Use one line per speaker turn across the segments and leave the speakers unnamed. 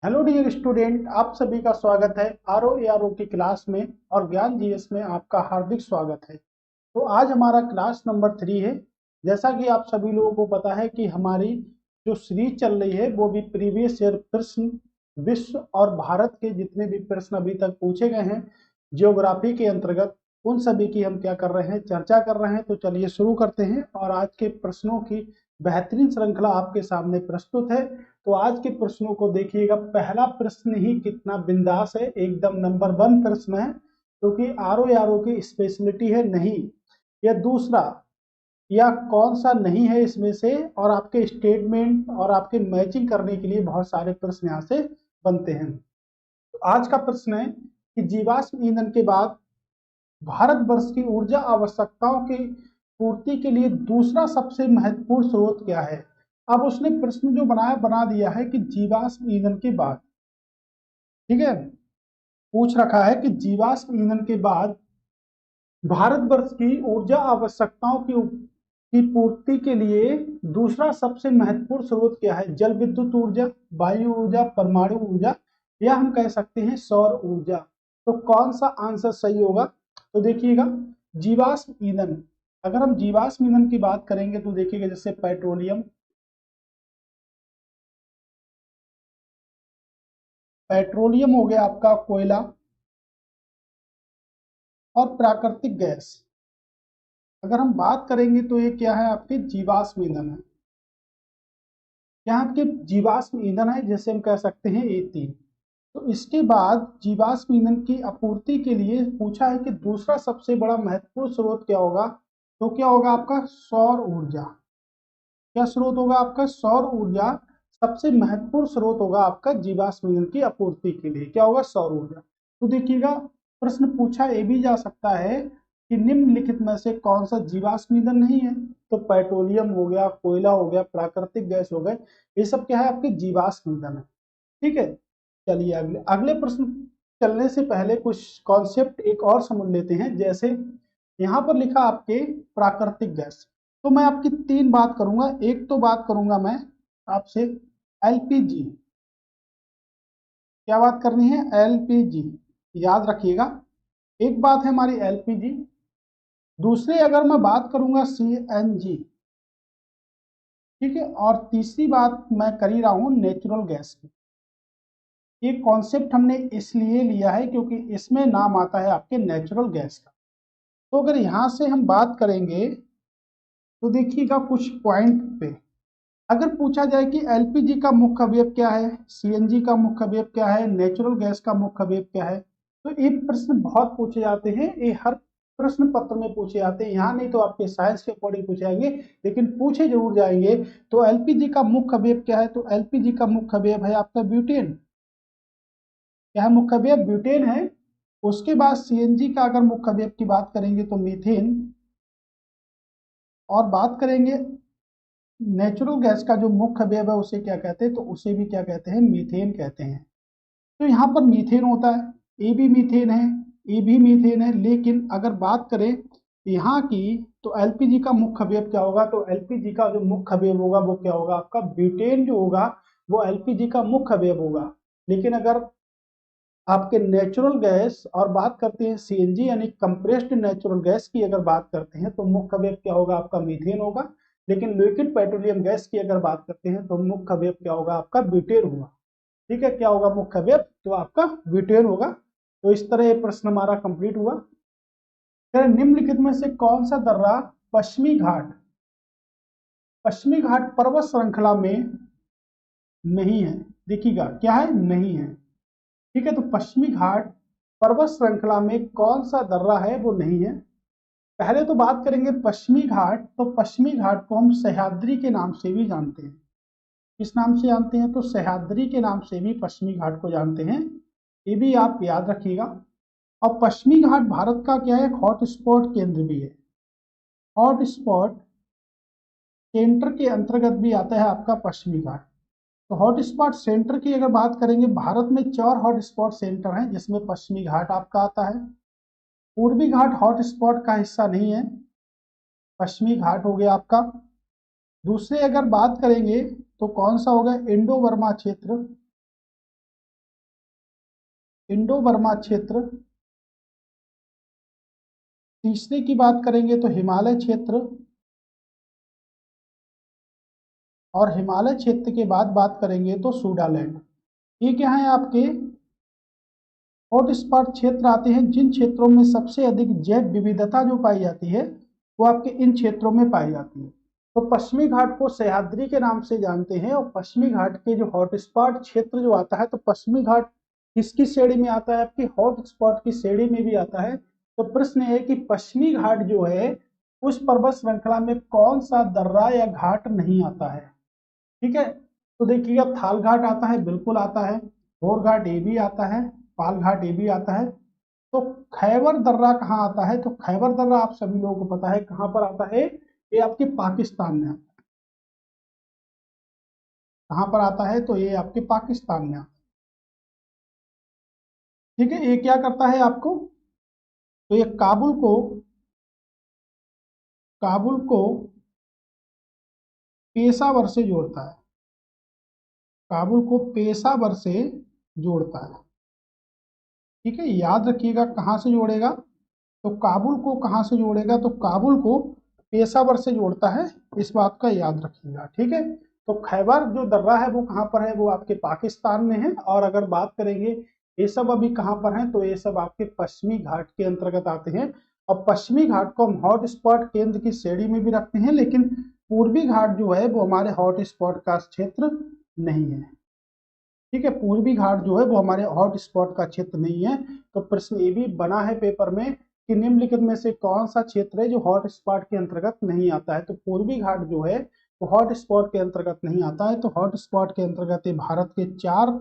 Hello dear student, आप सभी का स्वागत है आर ओ की क्लास में और ज्ञान जीएस में आपका हार्दिक स्वागत है। तो आज हमारा क्लास नंबर 3 है। जैसा कि आप सभी लोगों को पता है कि हमारी जो सीरीज चल रही है वो भी प्रीवियस ईयर प्रश्न, विश्व और भारत के जितने भी प्रश्न अभी तक पूछे गए हैं जियोग्राफी के अंतर्गत, उन सभी की हम क्या कर रहे हैं, चर्चा कर रहे हैं। तो चलिए शुरू करते हैं और आज के प्रश्नों की बेहतरीन श्रृंखला आपके सामने प्रस्तुत है। तो आज के प्रश्नों को देखिएगा। पहला प्रश्न ही कितना बिंदास है, एकदम नंबर 1 प्रश्न है, क्योंकि आर ओ की स्पेशलिटी है नहीं। या दूसरा, या कौन सा नहीं है इसमें से, और आपके स्टेटमेंट और आपके मैचिंग करने के लिए बहुत सारे प्रश्न यहाँ से बनते हैं। तो आज का प्रश्न है कि जीवाश्म ईंधन के बाद भारतवर्ष की ऊर्जा आवश्यकताओं की पूर्ति के लिए दूसरा सबसे महत्वपूर्ण स्रोत क्या है। अब उसने प्रश्न जो बनाया बना दिया है कि जीवाश्म ईंधन के बाद, ठीक है, पूछ रखा है कि जीवाश्म ईंधन के बाद भारतवर्ष की ऊर्जा आवश्यकताओं की पूर्ति के लिए दूसरा सबसे महत्वपूर्ण स्रोत क्या है। जल विद्युत ऊर्जा, वायु ऊर्जा, परमाणु ऊर्जा, या हम कह सकते हैं सौर ऊर्जा। तो कौन सा आंसर सही होगा? तो देखिएगा, जीवाश्म ईंधन, अगर हम जीवाश्म ईंधन की बात करेंगे तो देखिएगा, जैसे पेट्रोलियम, पेट्रोलियम हो गया आपका कोयला, और प्राकृतिक गैस। अगर हम बात करेंगे तो ये क्या है, आपके जीवाश्म ईंधन है। यहाँ आपके जीवाश्म ईंधन है, जैसे हम कह सकते हैं E3। तो इसके बाद जीवाश्म ईंधन की आपूर्ति के लिए पूछा है कि दूसरा सबसे बड़ा महत्वपूर्ण स्रोत क्या होगा। तो क्या होगा आपका सौर ऊर्जा। क्या स्रोत होगा आपका? सौर ऊर्जा सबसे महत्वपूर्ण स्रोत होगा आपका जीवाश्म ईंधन की आपूर्ति के लिए। क्या होगा? सौर ऊर्जा। तो देखिएगा, प्रश्न पूछा ये भी जा सकता है कि निम्नलिखित में से कौन सा जीवाश्म ईंधन नहीं है। तो पेट्रोलियम हो गया, कोयला हो गया, प्राकृतिक गैस हो गए, ये सब क्या है, आपके जीवाश्म ईंधन है। ठीक है, चलिए अगले अगले प्रश्न चलने से पहले कुछ कॉन्सेप्ट एक और समझ लेते हैं। जैसे यहाँ पर लिखा आपके प्राकृतिक गैस, तो मैं आपकी 3 बात करूंगा। एक तो बात करूंगा मैं आपसे एलपीजी। क्या बात करनी है? एलपीजी, याद रखिएगा। एक बात है हमारी एलपीजी। दूसरी अगर मैं बात करूंगा सीएनजी, ठीक है। और तीसरी बात मैं कर ही रहा हूं नेचुरल गैस की। ये कॉन्सेप्ट हमने इसलिए लिया है क्योंकि इसमें नाम आता है आपके नेचुरल गैस का। तो अगर यहां से हम बात करेंगे तो देखिएगा कुछ पॉइंट पे, अगर पूछा जाए कि एलपीजी का मुख्य अवयव क्या है, सीएनजी का मुख्य अवयव क्या है, नेचुरल गैस का मुख्य अवयव क्या है, तो ये प्रश्न बहुत पूछे जाते हैं। ये हर प्रश्न पत्र में पूछे जाते हैं। यहाँ नहीं तो आपके साइंस के अकॉर्डिंग पूछे जाएंगे, लेकिन पूछे जरूर जाएंगे। तो एलपीजी का मुख्य अवयव क्या है? तो एलपीजी का मुख्य अवयव है आपका ब्यूटेन। क्या है मुख्य अवयव? ब्यूटेन है। उसके बाद सीएनजी का अगर मुख्य अवयव की बात करेंगे तो मीथेन, और बात करेंगे नेचुरल गैस का जो मुख्य अवयव है उसे क्या कहते हैं? तो उसे भी क्या कहते हैं? मीथेन कहते हैं। तो यहाँ पर मीथेन होता है, ए भी मीथेन है, ए भी मीथेन है। लेकिन अगर बात करें यहाँ की, तो एलपीजी का मुख्य अवयव क्या होगा? तो एलपीजी का जो मुख्य अवयव होगा वो क्या होगा आपका? ब्यूटेन जो होगा वो एलपीजी का मुख्य अवयव होगा। लेकिन अगर आपके नेचुरल गैस और बात करते हैं सीएनजी यानी कंप्रेस्ड नेचुरल गैस की अगर बात करते हैं तो मुख्य अवयव क्या होगा आपका? मीथेन होगा। लेकिन लिक्विड पेट्रोलियम गैस की अगर बात करते हैं तो मुख्य अवयव क्या होगा आपका? ब्यूटेन होगा। ठीक है, क्या होगा मुख्य अवयव? तो आपका ब्यूटेन होगा। तो इस तरह ये प्रश्न हमारा कंप्लीट हुआ। फिर निम्नलिखित में से कौन सा दर्रा पश्चिमी घाट पर्वत श्रृंखला में नहीं है? देखिएगा क्या है, नहीं है। ठीक है, तो पश्चिमी घाट पर्वत श्रृंखला में कौन सा दर्रा है वो नहीं है। पहले तो बात करेंगे पश्चिमी घाट, तो पश्चिमी घाट को हम सह्याद्री के नाम से भी जानते हैं। किस नाम से जानते हैं? तो सह्याद्री के नाम से भी पश्चिमी घाट को जानते हैं। ये भी आप याद रखिएगा। और पश्चिमी घाट भारत का क्या है? हॉट स्पॉट केंद्र भी है। हॉट स्पॉट सेंटर के अंतर्गत भी आता है आपका पश्चिमी घाट। तो हॉट स्पॉट सेंटर की अगर बात करेंगे, भारत में 4 हॉट स्पॉट सेंटर हैं जिसमें पश्चिमी घाट आपका आता है। पूर्वी घाट हॉट स्पॉट का हिस्सा नहीं है, पश्चिमी घाट हो गया आपका। दूसरे अगर बात करेंगे तो कौन सा होगा? इंडो बर्मा क्षेत्र। इंडो बर्मा क्षेत्र। तीसरे की बात करेंगे तो हिमालय क्षेत्र, और हिमालय क्षेत्र के बाद बात करेंगे तो सूडालैंड। ये क्या है आपके हॉट स्पॉट क्षेत्र आते हैं, जिन क्षेत्रों में सबसे अधिक जैव विविधता जो पाई जाती है वो आपके इन क्षेत्रों में पाई जाती है। तो पश्चिमी घाट को सह्याद्री के नाम से जानते हैं, और पश्चिमी घाट के जो हॉट स्पॉट क्षेत्र जो आता है, तो पश्चिमी घाट किसकी श्रेणी में आता है? आपकी हॉट स्पॉट की श्रेणी में भी आता है। तो प्रश्न है कि पश्चिमी घाट जो है उस पर्वत श्रृंखला में कौन सा दर्रा या घाट नहीं आता है? ठीक है, तो देखिएगा थाल घाट आता है, बिल्कुल आता है। भोर घाट ये भी आता है, पाल घाट ये भी आता है। तो खैबर दर्रा कहाँ आता है? तो खैबर दर्रा आप सभी लोगों को पता है कहाँ पर आता है, ये आपके पाकिस्तान में आता है। कहाँ पर आता है? तो ये आपके पाकिस्तान में आता है। ठीक है, ये क्या करता है आपको, तो ये काबुल को पेशावर से जोड़ता है। काबुल को पेशावर से जोड़ता है। ठीक है, याद रखिएगा कहाँ से जोड़ेगा, तो काबुल को कहाँ से जोड़ेगा, तो काबुल को पेशावर से जोड़ता है, इस बात का याद रखिएगा। ठीक है, तो खैबर जो दर्रा है वो कहाँ पर है? वो आपके पाकिस्तान में है। और अगर बात करेंगे ये सब अभी कहाँ पर है, तो ये सब आपके पश्चिमी घाट के अंतर्गत आते हैं। और पश्चिमी घाट को हम हॉट स्पॉट केंद्र की श्रेणी में भी रखते हैं, लेकिन पूर्वी घाट जो है वो हमारे हॉट स्पॉट का क्षेत्र नहीं है। ठीक है, पूर्वी घाट जो है वो हमारे हॉट स्पॉट का क्षेत्र नहीं है। तो प्रश्न ये भी बना है पेपर में कि निम्नलिखित में से कौन सा क्षेत्र है जो हॉट स्पॉट के अंतर्गत नहीं आता है? तो पूर्वी घाट जो है वो हॉट स्पॉट के अंतर्गत नहीं आता है। तो हॉट स्पॉट के अंतर्गत ये भारत के 4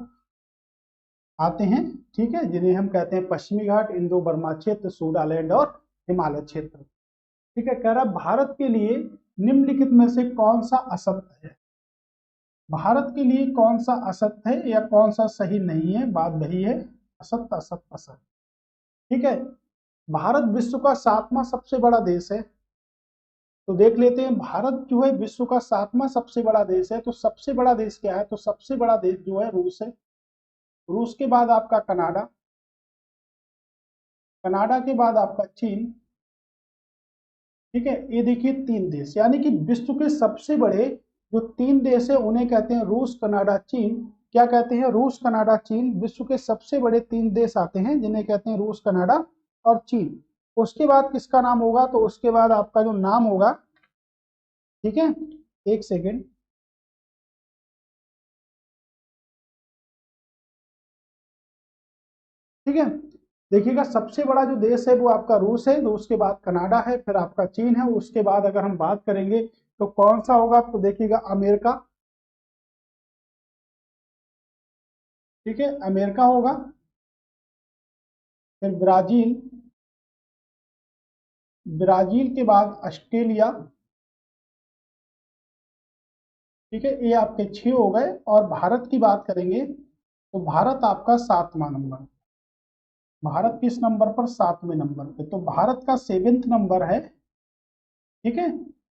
आते हैं। ठीक है, जिन्हें हम कहते हैं पश्चिमी घाट, इंडो बर्मा क्षेत्र, सूडालैंड और हिमालय क्षेत्र। ठीक है, कह रहा भारत के लिए निम्नलिखित में से कौन सा असत्य है? भारत के लिए कौन सा असत्य है या कौन सा सही नहीं है? बात वही है, असत्य असत्य असत्य। ठीक है, भारत विश्व का 7वां सबसे बड़ा देश है। तो देख लेते हैं, भारत जो है विश्व का 7वां सबसे बड़ा देश है। तो सबसे बड़ा देश क्या है? तो सबसे बड़ा देश जो है रूस है। रूस के बाद आपका कनाडा, कनाडा के बाद आपका चीन। ठीक है, ये देखिए 3 देश, यानी कि विश्व के सबसे बड़े जो 3 देश है उन्हें कहते हैं रूस, कनाडा, चीन। क्या कहते हैं? रूस, कनाडा, चीन। विश्व के सबसे बड़े 3 देश आते हैं जिन्हें कहते हैं रूस, कनाडा और चीन। उसके बाद किसका नाम होगा? तो उसके बाद आपका जो नाम होगा, ठीक है, एक सेकेंड, ठीक है, देखिएगा सबसे बड़ा जो देश है वो आपका रूस है, तो उसके बाद कनाडा है, फिर आपका चीन है, उसके बाद अगर हम बात करेंगे तो कौन सा होगा? तो देखिएगा अमेरिका। ठीक है, अमेरिका होगा, फिर ब्राजील, ब्राजील के बाद ऑस्ट्रेलिया। ठीक है, ये आपके 6 हो गए। और भारत की बात करेंगे तो भारत आपका 7वां नंबर। भारत किस नंबर पर? 7वें नंबर पे। तो भारत का 7th नंबर है। ठीक है,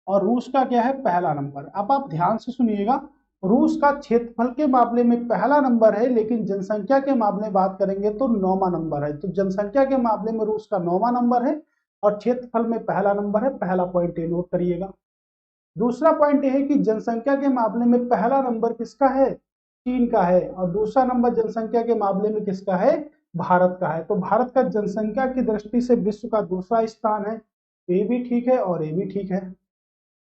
और रूस का क्या है? पहला नंबर। अब आप ध्यान से सुनिएगा, रूस का क्षेत्रफल के मामले में पहला नंबर है, लेकिन जनसंख्या के मामले में बात करेंगे तो 9वां नंबर है। तो जनसंख्या के मामले में रूस का 9वां नंबर है और क्षेत्रफल में पहला नंबर है। पहला पॉइंट ये नोट करिएगा। दूसरा पॉइंट यह है कि जनसंख्या के मामले में पहला नंबर किसका है? चीन का है। और दूसरा नंबर जनसंख्या के मामले में किसका है? भारत का है। तो भारत का जनसंख्या की दृष्टि से विश्व का दूसरा स्थान है। ये भी ठीक है और ये भी ठीक है।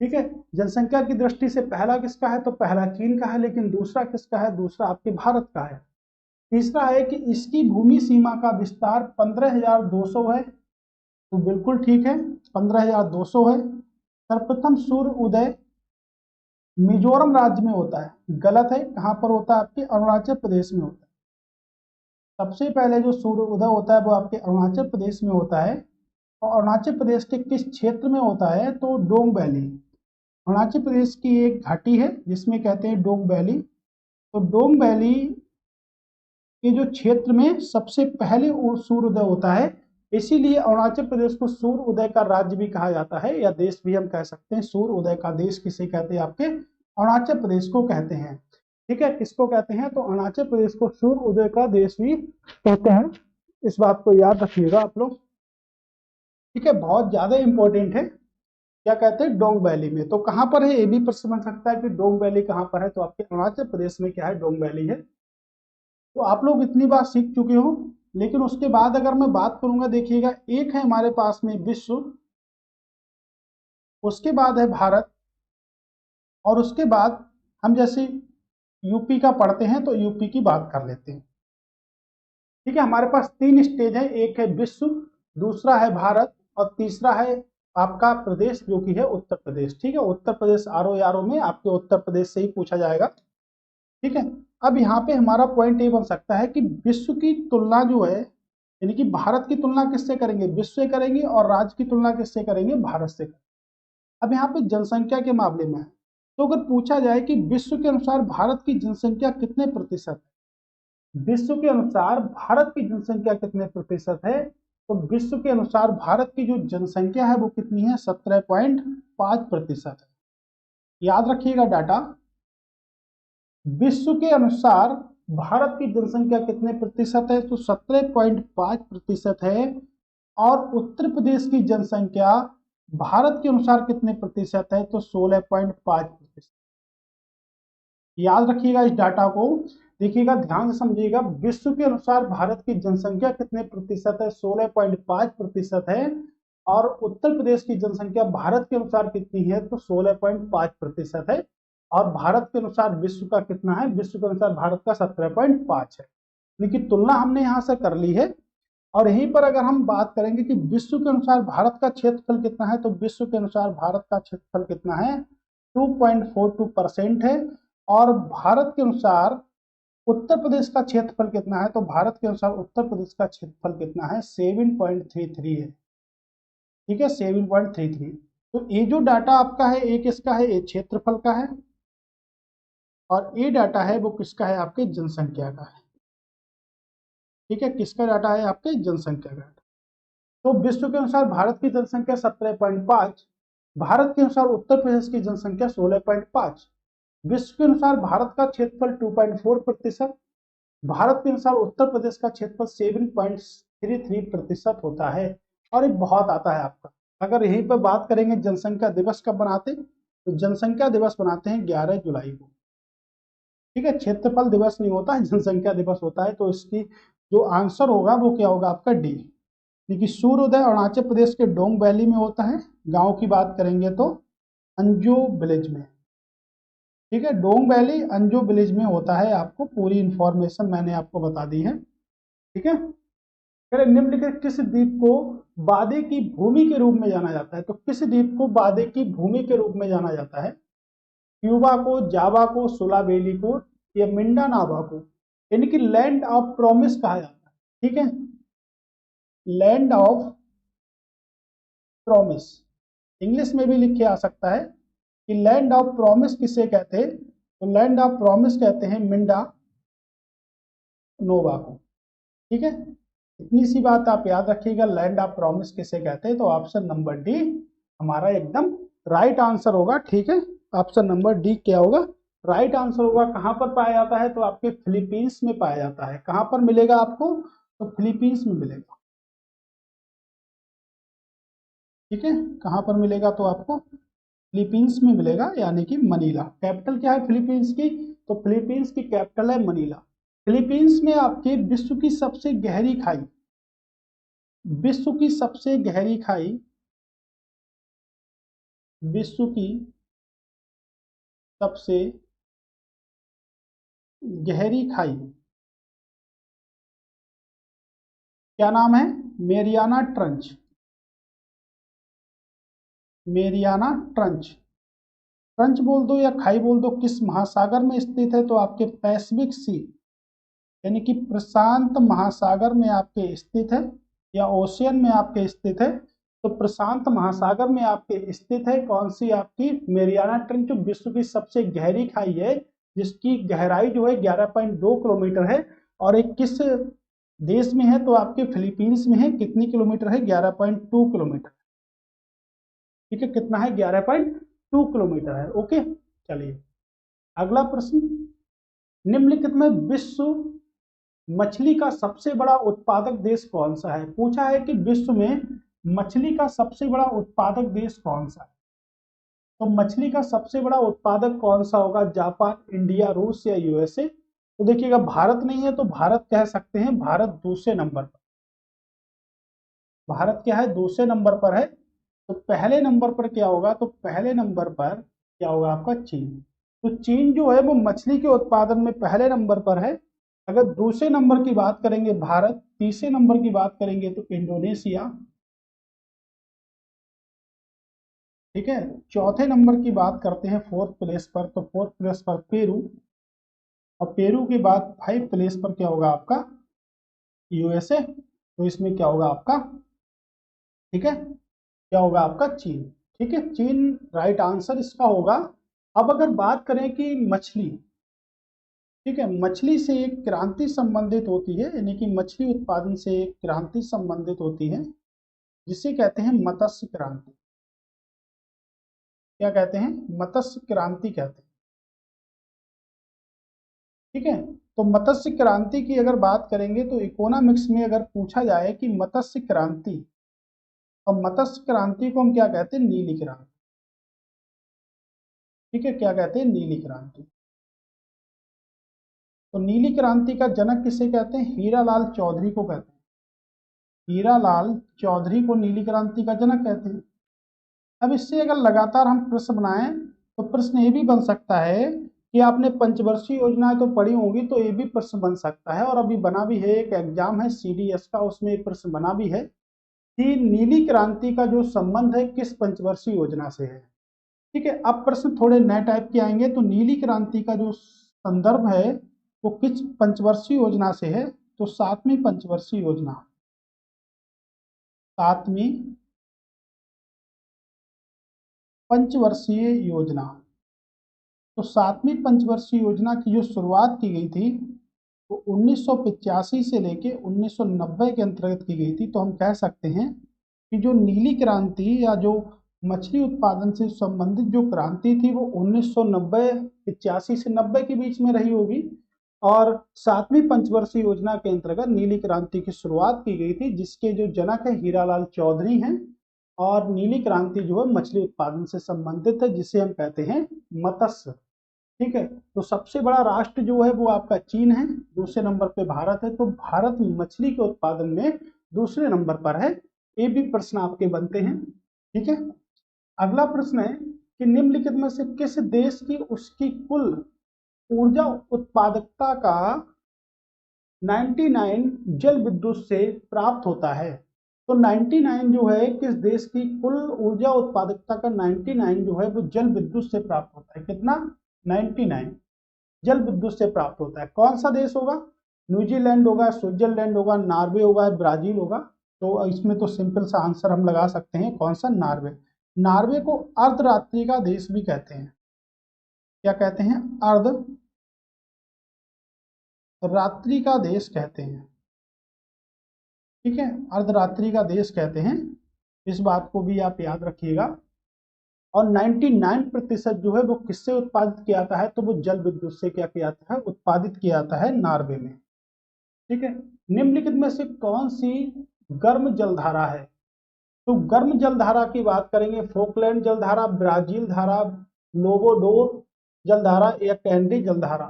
ठीक है, जनसंख्या की दृष्टि से पहला किसका है? तो पहला चीन का है, लेकिन दूसरा किसका है? दूसरा आपके भारत का है। तीसरा है कि इसकी भूमि सीमा का विस्तार 15,200 है। तो बिल्कुल ठीक है, 15,200 है। सर्वप्रथम सूर्य उदय मिजोरम राज्य में होता है। गलत है, कहां पर होता है? आपके अरुणाचल प्रदेश में होता है। सबसे पहले जो सूर्य उदय होता है वो आपके अरुणाचल प्रदेश में होता है। और अरुणाचल प्रदेश के किस क्षेत्र में होता है? तो डोंग वैली। अरुणाचल प्रदेश की एक घाटी है जिसमें कहते हैं डोंग वैली। तो डोंग वैली के जो क्षेत्र में सबसे पहले सूर्योदय होता है, इसीलिए अरुणाचल प्रदेश को सूर्य उदय का राज्य भी कहा जाता है, या देश भी हम कह सकते हैं। सूर्य उदय का देश किसे कहते हैं? आपके अरुणाचल प्रदेश को कहते हैं। ठीक है, किसको कहते हैं? तो अरुणाचल प्रदेश को सूर्य उदय का देश भी कहते हैं। इस बात को याद रखिएगा आप लोग। ठीक है, बहुत ज्यादा इंपॉर्टेंट है। क्या कहते हैं? डोंग वैली में। तो कहां पर है, ये भी प्रश्न बन सकता है कि डोंग वैली कहां पर है। तो आपके अरुणाचल प्रदेश में क्या है? डोंग वैली है। तो आप लोग इतनी बात सीख चुके हो, लेकिन उसके बाद अगर मैं बात करूंगा, देखिएगा, एक है हमारे पास में विश्व, उसके बाद है भारत, और उसके बाद हम जैसे यूपी का पढ़ते हैं तो यूपी की बात कर लेते हैं। ठीक है, हमारे पास तीन स्टेज है, एक है विश्व, दूसरा है भारत, और तीसरा है आपका प्रदेश जो कि है उत्तर प्रदेश। ठीक है, उत्तर प्रदेश आर ओ में आपके उत्तर प्रदेश से ही पूछा जाएगा। ठीक है, अब यहाँ पे हमारा पॉइंट ये बन सकता है कि विश्व की तुलना जो है, यानी कि भारत की तुलना किससे करेंगे? विश्व से करेंगे, और राज्य की तुलना किससे करेंगे? भारत से। अब यहाँ पे जनसंख्या के मामले में है, तो अगर पूछा जाए कि विश्व के अनुसार भारत की जनसंख्या कितने प्रतिशत है, विश्व के अनुसार भारत की जनसंख्या कितने प्रतिशत है, तो विश्व के अनुसार भारत की जो जनसंख्या है वो कितनी है? 17.5% है। याद रखिएगा डाटा, विश्व के अनुसार भारत की जनसंख्या कितने प्रतिशत है? तो 17.5% है। और उत्तर प्रदेश की जनसंख्या भारत के अनुसार कितने प्रतिशत है? तो 16.5%। याद रखिएगा इस डाटा को, देखिएगा, ध्यान से समझिएगा। विश्व के अनुसार भारत की जनसंख्या कितने प्रतिशत है? 16.5% है। और उत्तर प्रदेश की जनसंख्या भारत के अनुसार कितनी है? तो 16.5% है। और भारत के अनुसार विश्व का कितना है? विश्व के अनुसार भारत का 17.5 है। लेकिन तुलना हमने यहां से कर ली है। और यहीं पर अगर हम बात करेंगे कि विश्व के अनुसार भारत का क्षेत्रफल कितना है, तो विश्व के अनुसार भारत का क्षेत्रफल कितना है? 2.42% है। और भारत के अनुसार उत्तर प्रदेश का क्षेत्रफल कितना है? तो भारत के अनुसार उत्तर प्रदेश का क्षेत्रफल कितना है? 7.33 है। ठीक है, 7.33। तो ये जो डाटा आपका है, एक इसका है, ये क्षेत्रफल का है, और ये डाटा है वो किसका है? आपके जनसंख्या का है। ठीक है, किसका डाटा है? आपके जनसंख्या का। तो विश्व के अनुसार भारत की जनसंख्या 17.5, भारत के अनुसार उत्तर प्रदेश की जनसंख्या 16.5, विश्व के अनुसार भारत का क्षेत्रफल 2.4%, भारत के अनुसार उत्तर प्रदेश का क्षेत्रफल 7.33% होता है। और ये बहुत आता है आपका। अगर यहीं पर बात करेंगे जनसंख्या दिवस कब बनाते, तो जनसंख्या दिवस बनाते हैं 11 जुलाई को। ठीक है, क्षेत्रफल दिवस नहीं होता है, जनसंख्या दिवस होता है। तो इसकी जो आंसर होगा वो क्या होगा? आपका डी। क्योंकि सूर्योदय अरुणाचल प्रदेश के डोंग वैली में होता है। गांव की बात करेंगे तो अंजू विलेज में। ठीक है, डोंग वैली अंजू विलेज में होता है। आपको पूरी इंफॉर्मेशन मैंने आपको बता दी है। ठीक है, फिर निम्नलिखित किस द्वीप को वादे की भूमि के रूप में जाना जाता है? तो किस द्वीप को वादे की भूमि के रूप में जाना जाता है? क्यूबा को, जावा को, सुलावेली को, या मिंडानावा को? यानी कि लैंड ऑफ प्रॉमिस कहा जाता है। ठीक है, लैंड ऑफ प्रॉमिस इंग्लिश में भी लिखे आ सकता है कि लैंड ऑफ प्रॉमिस किसे कहते हैं? तो लैंड ऑफ प्रॉमिस कहते हैं मिंडा नोवा को। ठीक है, इतनी सी बात आप याद रखिएगा, लैंड ऑफ प्रॉमिस किसे कहते हैं। तो ऑप्शन नंबर डी हमारा एकदम राइट आंसर होगा। ठीक है, ऑप्शन नंबर डी क्या होगा? राइट आंसर होगा। कहां पर पाया जाता है? तो आपके फिलीपींस में पाया जाता है। कहां पर मिलेगा आपको? तो फिलीपींस में मिलेगा। ठीक है, कहां पर मिलेगा? तो आपको फिलीपींस में मिलेगा, यानी कि मनीला। कैपिटल क्या है फिलीपींस की? तो फिलीपींस की कैपिटल है मनीला। फिलीपींस में आपके विश्व की सबसे गहरी खाई, विश्व की सबसे गहरी खाई, विश्व की सबसे गहरी खाई क्या नाम है? Mariana trench. Mariana trench, trench बोल दो या खाई बोल दो, किस महासागर में स्थित है? तो आपके पैसिफिक सी, यानी कि प्रशांत महासागर में आपके स्थित है, या ओशियन में आपके स्थित है। तो प्रशांत महासागर में आपके स्थित है। कौन सी? आपकी मेरियाना ट्रेंच, जो विश्व की सबसे गहरी खाई है, जिसकी गहराई जो है 11.2 किलोमीटर है। और एक किस देश में है? तो आपके फिलीपींस में है। कितनी किलोमीटर है? 11.2 किलोमीटर। ठीक है, कितना है? 11.2 किलोमीटर है। ओके, चलिए अगला प्रश्न। निम्नलिखित में विश्व मछली का सबसे बड़ा उत्पादक देश कौन सा है? पूछा है कि विश्व में मछली का सबसे बड़ा उत्पादक देश कौन सा है? तो मछली का सबसे बड़ा उत्पादक कौन सा होगा? जापान, इंडिया, रूस या यूएसए? तो देखिएगा, भारत नहीं है तो भारत कह सकते हैं, भारत दूसरे नंबर पर। भारत क्या है? दूसरे नंबर पर है। तो पहले नंबर पर क्या होगा? तो पहले नंबर पर क्या होगा आपका? चीन। तो चीन जो है वो मछली के उत्पादन में पहले नंबर पर है। अगर दूसरे नंबर की बात करेंगे भारत, तीसरे नंबर की बात करेंगे तो इंडोनेशिया, ठीक है। चौथे नंबर की बात करते हैं फोर्थ प्लेस पर, तो फोर्थ प्लेस पर पेरू, और पेरू के बाद फाइव प्लेस पर क्या होगा आपका? यूएसए। तो इसमें क्या होगा आपका? ठीक है, क्या होगा आपका? चीन। ठीक है, चीन राइट आंसर इसका होगा। अब अगर बात करें कि मछली, ठीक है, मछली से एक क्रांति संबंधित होती है, यानी कि मछली उत्पादन से एक क्रांति संबंधित होती है, जिसे कहते हैं मत्स्य क्रांति। क्या कहते हैं? मत्स्य क्रांति कहते हैं। ठीक है, तो मत्स्य क्रांति की अगर बात करेंगे तो इकोनॉमिक्स में अगर पूछा जाए कि मत्स्य क्रांति, और मत्स्य क्रांति को हम क्या कहते हैं? नीली क्रांति। ठीक है, क्या कहते हैं? नीली क्रांति। तो नीली क्रांति का जनक किसे कहते हैं? हीरालाल चौधरी को कहते हैं। हीरालाल चौधरी को नीली क्रांति का जनक कहते हैं। अब इससे अगर लगातार हम प्रश्न बनाएं तो प्रश्न ये भी बन सकता है कि आपने पंचवर्षीय योजनाएं तो पढ़ी होंगी, तो ये भी प्रश्न बन सकता है, और अभी बना भी है, एक एग्जाम है सीडीएस का, उसमें एक प्रश्न बना भी है कि नीली क्रांति का जो संबंध है किस पंचवर्षीय योजना से है। ठीक है, अब प्रश्न थोड़े नए टाइप के आएंगे। तो नीली क्रांति का जो संदर्भ है वो किस पंचवर्षीय योजना से है? तो सातवीं पंचवर्षीय योजना, सातवीं पंचवर्षीय योजना। तो सातवीं पंचवर्षीय योजना की जो शुरुआत की गई थी वो 1985 से लेके 1990 के अंतर्गत की गई थी। तो हम कह सकते हैं कि जो नीली क्रांति या जो मछली उत्पादन से संबंधित जो क्रांति थी वो 1990, 85 से 90 के बीच में रही होगी, और सातवीं पंचवर्षीय योजना के अंतर्गत नीली क्रांति की शुरुआत की गई थी, जिसके जो जनक है हीरालाल चौधरी हैं। और नीली क्रांति जो है मछली उत्पादन से संबंधित है, जिसे हम कहते हैं मत्स्य। ठीक है, तो सबसे बड़ा राष्ट्र जो है वो आपका चीन है, दूसरे नंबर पे भारत है। तो भारत मछली के उत्पादन में दूसरे नंबर पर है। ये भी प्रश्न आपके बनते हैं। ठीक है, अगला प्रश्न है कि निम्नलिखित में से किस देश की उसकी कुल ऊर्जा उत्पादकता का 99 जल विद्युत से प्राप्त होता है? तो 99 जो है किस देश की कुल ऊर्जा उत्पादकता का 99 जो है वो जल विद्युत से प्राप्त होता है? कितना? 99 जल विद्युत से प्राप्त होता है। कौन सा देश होगा? न्यूजीलैंड होगा, स्विट्जरलैंड होगा, नॉर्वे होगा, ब्राजील होगा? तो इसमें तो सिंपल सा आंसर हम लगा सकते हैं, कौन सा? नॉर्वे। नॉर्वे को अर्धरात्रि का देश भी कहते हैं। क्या कहते हैं? अर्धरात्रि का देश कहते हैं। ठीक है, अर्धरात्रि का देश कहते हैं, इस बात को भी आप याद रखिएगा। और 99% जो है वो किससे उत्पादित किया जाता है? तो वो जल विद्युत से क्या किया जाता है? उत्पादित किया जाता है नॉर्वे में। ठीक है, निम्नलिखित में से कौन सी गर्म जलधारा है? तो गर्म जलधारा की बात करेंगे, फोकलैंड जलधारा, ब्राजील धारा, लोबोडोर जलधारा या कैंडी जलधारा?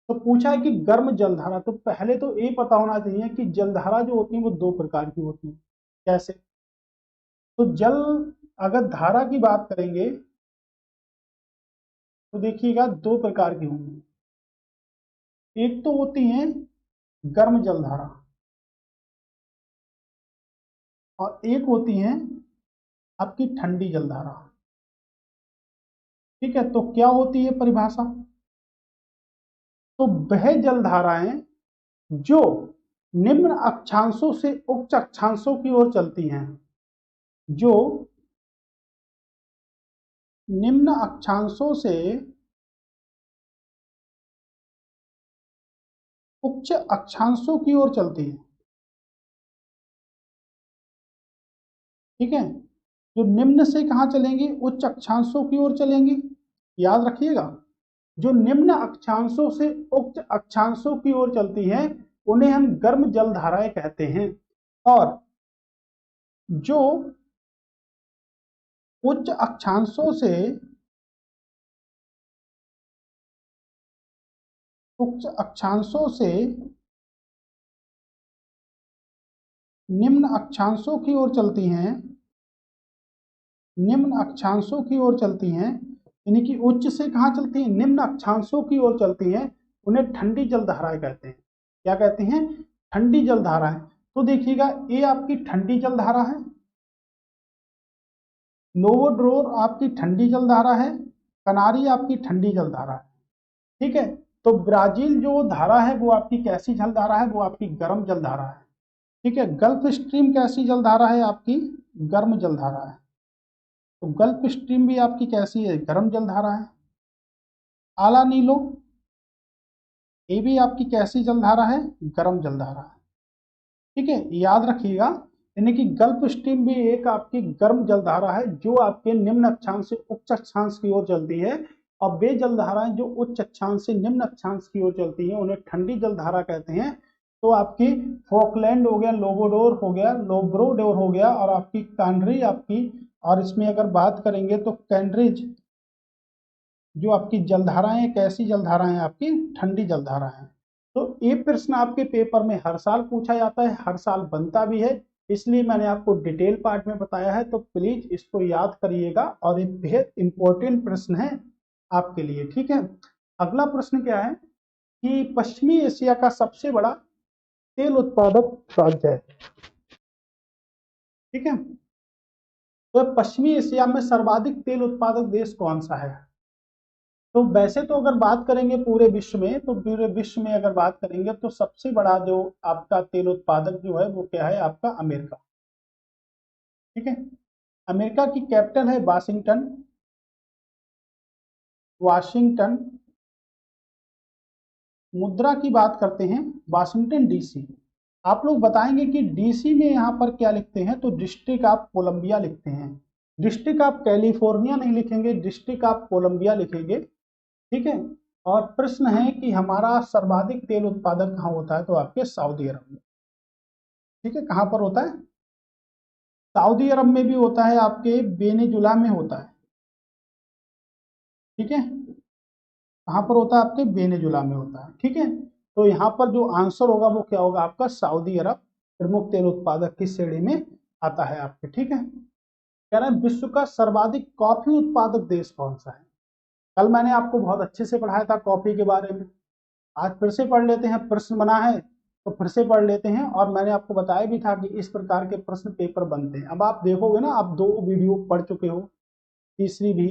तो पूछा है कि गर्म जलधारा, तो पहले तो ये पता होना चाहिए कि जलधारा जो होती है वो दो प्रकार की होती है। कैसे? तो जल, अगर धारा की बात करेंगे तो देखिएगा दो प्रकार की होंगी। एक तो होती है गर्म जलधारा, और एक होती है आपकी ठंडी जलधारा। ठीक है, तो क्या होती है परिभाषा? तो वह जलधाराएं जो निम्न अक्षांशों से उच्च अक्षांशों की ओर चलती हैं, जो निम्न अक्षांशों से उच्च अक्षांशों की ओर चलती हैं। ठीक है, जो निम्न से कहां चलेंगी? उच्च अक्षांशों की ओर चलेंगी। याद रखिएगा, जो निम्न अक्षांशों से उच्च अक्षांशों की ओर चलती हैं उन्हें हम गर्म जलधाराएं कहते हैं, और जो उच्च अक्षांशों से निम्न अक्षांशों की ओर चलती हैं, निम्न अक्षांशों की ओर चलती हैं, यानी कि उच्च से कहाँ चलती हैं, निम्न अक्षांशों की ओर चलती हैं, उन्हें ठंडी जलधाराएं कहते हैं। क्या कहते हैं, ठंडी जलधाराएं। तो देखिएगा, ये आपकी ठंडी जलधारा है, लोवोड्रोर आपकी ठंडी जलधारा है, कनारी आपकी ठंडी जलधारा है। ठीक है, तो ब्राजील जो धारा है वो आपकी कैसी जलधारा है, वो आपकी गर्म जलधारा है। ठीक है, गल्फ स्ट्रीम कैसी जलधारा है, आपकी गर्म जलधारा है। तो गल्फ स्ट्रीम भी आपकी कैसी है, गर्म जलधारा है। आला नीलो, ये भी आपकी कैसी जलधारा है, गर्म जलधारा है। ठीक है, याद रखिएगा, यानी कि गल्फ स्ट्रीम भी एक आपकी गर्म जलधारा है जो आपके निम्न अक्षांश से उच्च अक्षांश की ओर चलती है, और वे जलधाराएं जो उच्च अक्षांश से निम्न अक्षांश की ओर चलती हैं उन्हें ठंडी जलधारा कहते हैं। तो आपकी फोकलैंड हो गया, लोबोडोर हो गया, लोब्रोडोर हो गया, और आपकी कैनरी आपकी, और इसमें अगर बात करेंगे तो कैनरिज, जो आपकी जलधाराएं कैसी जलधाराएं, आपकी ठंडी जलधाराएं। तो ये प्रश्न आपके पेपर में हर साल पूछा जाता है, हर साल बनता भी है, इसलिए मैंने आपको डिटेल पार्ट में बताया है। तो प्लीज इसको याद करिएगा, और एक बेहद इंपॉर्टेंट प्रश्न है आपके लिए। ठीक है, अगला प्रश्न क्या है कि पश्चिमी एशिया का सबसे बड़ा तेल उत्पादक राज्य है। ठीक है, तो पश्चिमी एशिया में सर्वाधिक तेल उत्पादक देश कौन सा है। तो वैसे तो अगर बात करेंगे पूरे विश्व में, तो पूरे विश्व में अगर बात करेंगे तो सबसे बड़ा जो आपका तेल उत्पादक जो है वो क्या है, आपका अमेरिका। ठीक है, अमेरिका की कैपिटल है वाशिंगटन, वाशिंगटन। मुद्रा की बात करते हैं, वाशिंगटन डीसी। आप लोग बताएंगे कि डीसी में यहाँ पर क्या लिखते हैं, तो डिस्ट्रिक्ट ऑफ कोलंबिया लिखते हैं। डिस्ट्रिक्ट ऑफ कैलिफोर्निया नहीं लिखेंगे, डिस्ट्रिक्ट ऑफ कोलंबिया लिखेंगे। ठीक है, और प्रश्न है कि हमारा सर्वाधिक तेल उत्पादन कहाँ होता है, तो आपके सऊदी अरब में। ठीक है, कहाँ पर होता है, सऊदी अरब में भी होता है, आपके वेनेजुला में होता है। ठीक है, कहाँ पर होता है, आपके वेनेजुला में होता है। ठीक है, तो यहाँ पर जो आंसर होगा वो क्या होगा, आपका सऊदी अरब प्रमुख तेल उत्पादक की श्रेणी में आता है आपके। ठीक है, कह रहे हैं विश्व का सर्वाधिक कॉफी उत्पादक देश कौन सा है। कल मैंने आपको बहुत अच्छे से पढ़ाया था कॉफी के बारे में, आज फिर से पढ़ लेते हैं, प्रश्न बना है तो फिर से पढ़ लेते हैं। और मैंने आपको बताया भी था कि इस प्रकार के प्रश्न पेपर बनते हैं। अब आप देखोगे ना, आप 2 वीडियो पढ़ चुके हो, तीसरी भी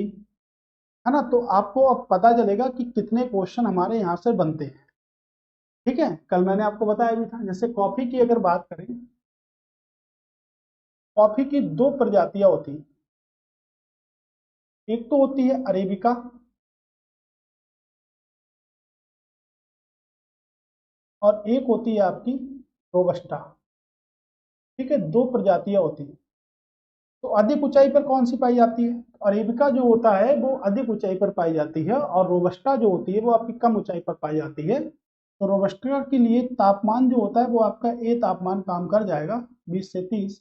है ना, तो आपको अब पता चलेगा कि कितने क्वेश्चन हमारे यहाँ से बनते हैं। ठीक है, कल मैंने आपको बताया भी था। जैसे कॉफी की अगर बात करें, कॉफी की 2 प्रजातियां होती हैं, एक तो होती है अरेबिका, और एक होती है आपकी रोबस्टा। ठीक है, 2 प्रजातियां होती हैं। तो अधिक ऊंचाई पर कौन सी पाई जाती है, अरेबिका जो होता है वो अधिक ऊंचाई पर पाई जाती है, और रोबस्टा जो होती है वो आपकी कम ऊंचाई पर पाई जाती है। तो रोबस्टा के लिए तापमान जो होता है वो आपका ए तापमान काम कर जाएगा 20 से 30,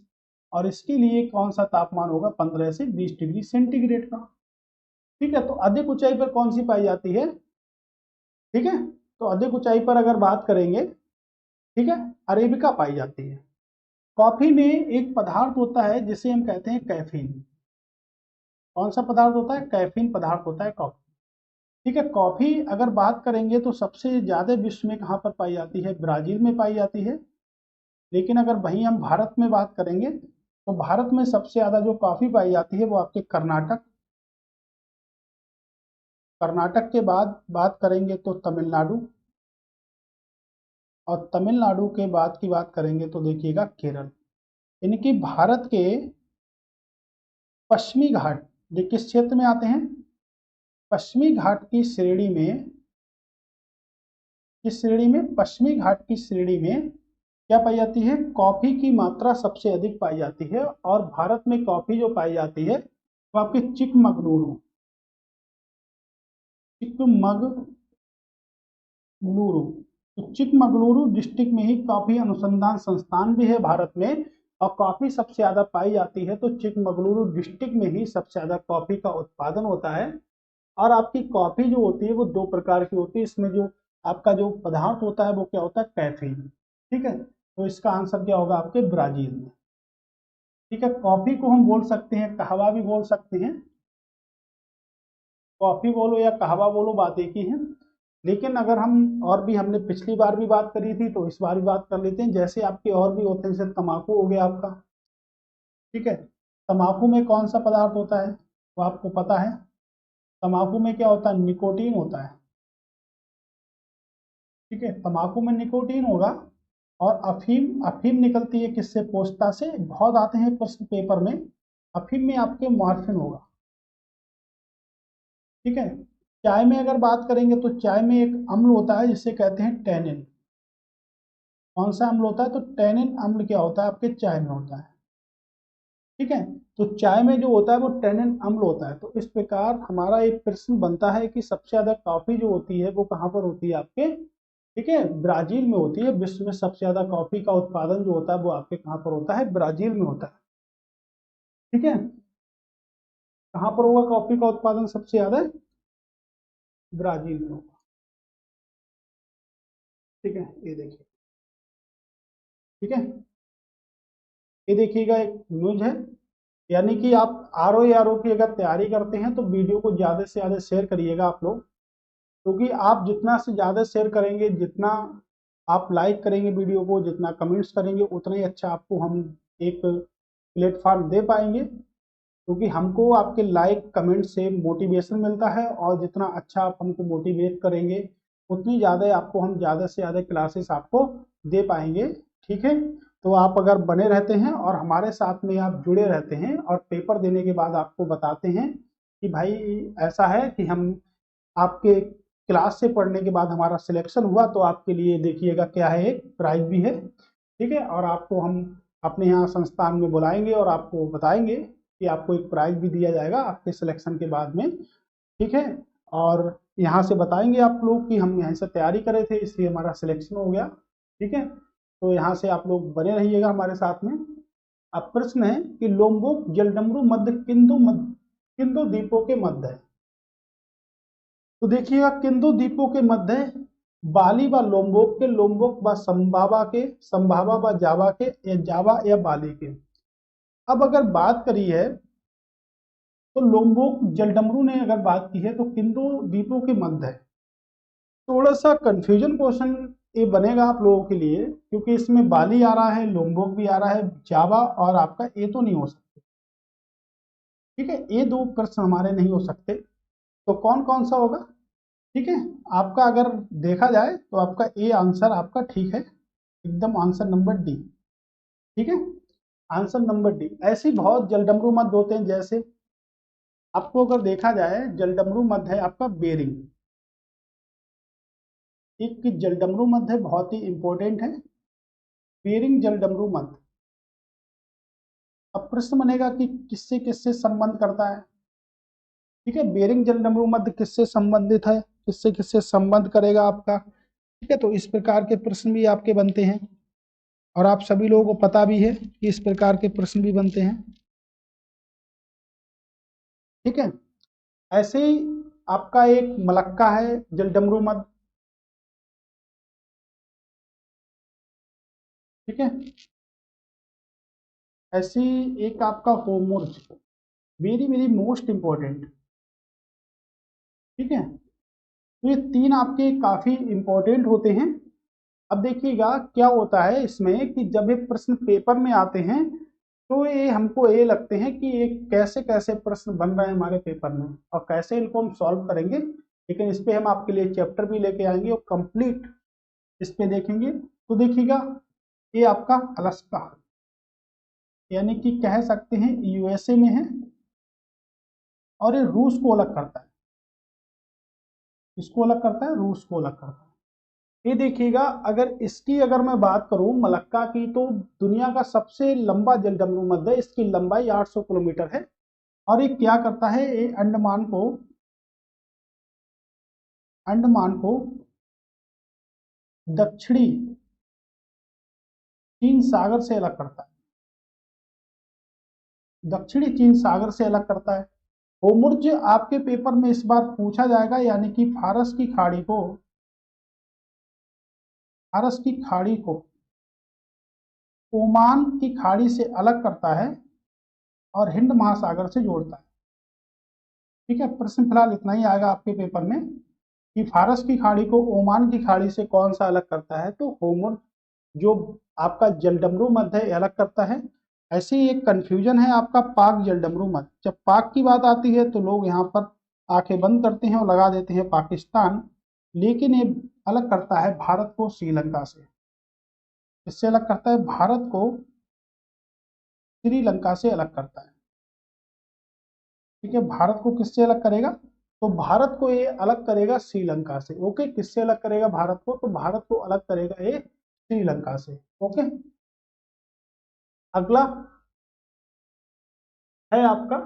और इसके लिए कौन सा तापमान होगा, 15 से 20 डिग्री सेंटीग्रेड का। ठीक है, तो अधिक ऊंचाई पर कौन सी पाई जाती है। ठीक है, तो अधिक ऊंचाई पर अगर बात करेंगे, ठीक है, अरेबिका पाई जाती है। कॉफी में एक पदार्थ होता है जिसे हम कहते हैं कैफीन। कौन सा पदार्थ होता है, कैफीन पदार्थ होता है कॉफी। ठीक है, कॉफी अगर बात करेंगे तो सबसे ज्यादा विश्व में कहाँ पर पाई जाती है, ब्राजील में पाई जाती है। लेकिन अगर वहीं हम भारत में बात करेंगे तो भारत में सबसे ज्यादा जो कॉफी पाई जाती है वो आपके कर्नाटक, कर्नाटक के बाद बात करेंगे तो तमिलनाडु, और तमिलनाडु के बाद की बात करेंगे तो देखिएगा केरल। यानी कि भारत के पश्चिमी घाट ये किस क्षेत्र में आते हैं, पश्चिमी घाट की श्रेणी में, किस श्रेणी में, पश्चिमी घाट की श्रेणी में क्या पाई जाती है, कॉफी की मात्रा सबसे अधिक पाई जाती है। और भारत में कॉफी जो पाई जाती है वो आपके चिकमगलुरु, चिकमगलुरु। तो चिकमगलुरु डिस्ट्रिक्ट में ही कॉफी अनुसंधान संस्थान भी है भारत में, और कॉफी सबसे ज्यादा पाई जाती है। तो चिकमगलुरु डिस्ट्रिक्ट में ही सबसे ज्यादा कॉफी का उत्पादन होता है। और आपकी कॉफी जो होती है वो दो प्रकार की होती है। इसमें जो आपका जो पदार्थ होता है वो क्या होता है, कैफीन। ठीक है, तो इसका आंसर क्या होगा आपके ब्राजील में। ठीक है, कॉफी को हम बोल सकते हैं, कहवा भी बोल सकते हैं। कॉफी बोलो या कहवा बोलो, बात एक ही है। लेकिन अगर हम, और भी हमने पिछली बार भी बात करी थी तो इस बार भी बात कर लेते हैं। जैसे आपके और भी होते हैं, जैसे तम्बाकू हो गया आपका। ठीक है, तम्बाकू में कौन सा पदार्थ होता है वो आपको पता है। तम्बाकू में क्या होता है, निकोटीन होता है। ठीक है, तम्बाकू में निकोटीन होगा। और अफीम, अफीम निकलती है किससे, पोस्ता से। बहुत आते हैं प्रश्न पेपर में। अफीम में आपके मॉर्फिन होगा। ठीक है, चाय में अगर बात करेंगे तो चाय में एक अम्ल होता है जिसे कहते हैं टैनिन। कौन सा अम्ल होता है, तो टैनिन अम्ल क्या होता है आपके चाय में होता है। ठीक है, तो चाय में जो होता है वो टैनिन अम्ल होता है। तो इस प्रकार हमारा एक प्रश्न बनता है कि सबसे ज्यादा कॉफी जो होती है वो कहाँ पर होती है आपके, ठीक है, ब्राजील में होती है। विश्व में सबसे ज्यादा कॉफी का उत्पादन जो होता है वो आपके कहाँ पर होता है, ब्राजील में होता है। ठीक है, कहाँ पर होगा कॉफी का उत्पादन सबसे ज्यादा, ब्राजील में होगा। ठीक है, ये देखिए। ठीक है, ये देखिएगा एक न्यूज है। यानी कि आप आर ओ की अगर तैयारी करते हैं तो वीडियो को ज्यादा से ज्यादा शेयर करिएगा आप लोग। क्योंकि आप जितना से ज्यादा शेयर करेंगे, जितना आप लाइक करेंगे वीडियो को, जितना कमेंट्स करेंगे, उतना ही अच्छा आपको हम एक प्लेटफॉर्म दे पाएंगे। क्योंकि हमको आपके लाइक कमेंट से मोटिवेशन मिलता है, और जितना अच्छा आप हमको मोटिवेट करेंगे उतनी ज़्यादा आपको हम ज़्यादा से ज़्यादा क्लासेस आपको दे पाएंगे। ठीक है, तो आप अगर बने रहते हैं और हमारे साथ में आप जुड़े रहते हैं, और पेपर देने के बाद आपको बताते हैं कि भाई ऐसा है कि हम आपके क्लास से पढ़ने के बाद हमारा सिलेक्शन हुआ, तो आपके लिए देखिएगा क्या है, एक प्राइज भी है। ठीक है, और आपको हम अपने यहाँ संस्थान में बुलाएंगे और आपको बताएंगे कि आपको एक प्राइज भी दिया जाएगा आपके सिलेक्शन के बाद में। ठीक है, और यहाँ से बताएंगे आप लोग कि हम यहाँ से तैयारी करे थे इसलिए हमारा सिलेक्शन हो गया। ठीक है, तो यहाँ से आप लोग बने रहिएगा हमारे साथ में। अब प्रश्न है कि लोम्बोक जलडमरू मध्य किंदु द्वीपों के मध्य है। तो देखिएगा, किंदु द्वीपों के मध्य बाली व लोम्बोक के, लोम्बोक व संभावा के, संभावा व जावा के, या जावा या बाली के। अब अगर बात करी है तो लोम्बोक जलडमरू ने अगर बात की है तो किंदु द्वीपों के मध्य है। थोड़ा सा कंफ्यूजन क्वेश्चन ये बनेगा आप लोगों के लिए, क्योंकि इसमें बाली आ रहा है, लोम्बोक भी आ रहा है, जावा और आपका ये तो नहीं हो सकते। ठीक है, ये दो प्रश्न हमारे नहीं हो सकते। तो कौन कौन सा होगा। ठीक है, आपका अगर देखा जाए तो आपका ए आंसर आपका ठीक है, एकदम आंसर नंबर डी। ठीक है, आंसर नंबर डी। ऐसे बहुत जलडमरू मध्य होते हैं, जैसे आपको अगर देखा जाए जलडमरू मध्य है आपका बेरिंग। एक जलडमरू मध्य बहुत ही इंपॉर्टेंट है, बेरिंग जलडमरू मध्य। अब प्रश्न बनेगा कि किससे किससे संबंध करता है। ठीक है, बेरिंग जलडमरू मध्य किससे संबंधित है, किससे किससे संबंध करेगा आपका। ठीक है, तो इस प्रकार के प्रश्न भी आपके बनते हैं, और आप सभी लोगों को पता भी है कि इस प्रकार के प्रश्न भी बनते हैं। ठीक है, ऐसे ही आपका एक मलक्का है जलडमरू मध्य। ठीक है, ऐसी एक आपका होमोर्ज, वेरी वेरी मोस्ट इंपॉर्टेंट। ठीक है, तो ये तीन आपके काफी इंपॉर्टेंट होते हैं। अब देखिएगा क्या होता है इसमें कि जब ये प्रश्न पेपर में आते हैं तो ये हमको ये लगते हैं कि ये कैसे कैसे प्रश्न बन रहे हैं हमारे पेपर में, और कैसे इनको हम सॉल्व करेंगे। लेकिन इस पे हम आपके लिए चैप्टर भी लेके आएंगे और कंप्लीट इस पे देखेंगे। तो देखिएगा, ये आपका अलास्का, यानी कि कह सकते हैं यूएसए में है, और ये रूस को अलग करता है। इसको अलग करता है, रूस को अलग करता है। ये देखिएगा, अगर इसकी अगर मैं बात करूं मलक्का की, तो दुनिया का सबसे लंबा जलडमरू मध्य है। इसकी लंबाई 800 किलोमीटर है। और ये क्या करता है, ये अंडमान को अंडमान को दक्षिणी चीन सागर से अलग करता है, दक्षिणी चीन सागर से अलग करता है। होर्मुज़ आपके पेपर में इस बार पूछा जाएगा, यानी कि फारस की खाड़ी को ओमान की खाड़ी से अलग करता है और हिंद महासागर से जोड़ता है। ठीक है, प्रश्न फिलहाल इतना ही आएगा आपके पेपर में कि फारस की खाड़ी को ओमान की खाड़ी से कौन सा अलग करता है, तो होर्मुज़ जो आपका जलडमरू मध्य है अलग करता है। ऐसे ही एक कंफ्यूजन है आपका पाक जलडमरू मध्य। जब पाक की बात आती है तो लोग यहाँ पर आंखें बंद करते हैं और लगा देते हैं पाकिस्तान, लेकिन ये अलग करता है भारत को श्रीलंका से। इससे अलग करता है, भारत को श्रीलंका से अलग करता है। ठीक है, भारत को किससे अलग करेगा, तो भारत को ये अलग करेगा श्रीलंका से। ओके, किससे अलग करेगा भारत को, तो भारत को अलग करेगा ये श्रीलंका से। ओके, अगला है आपका,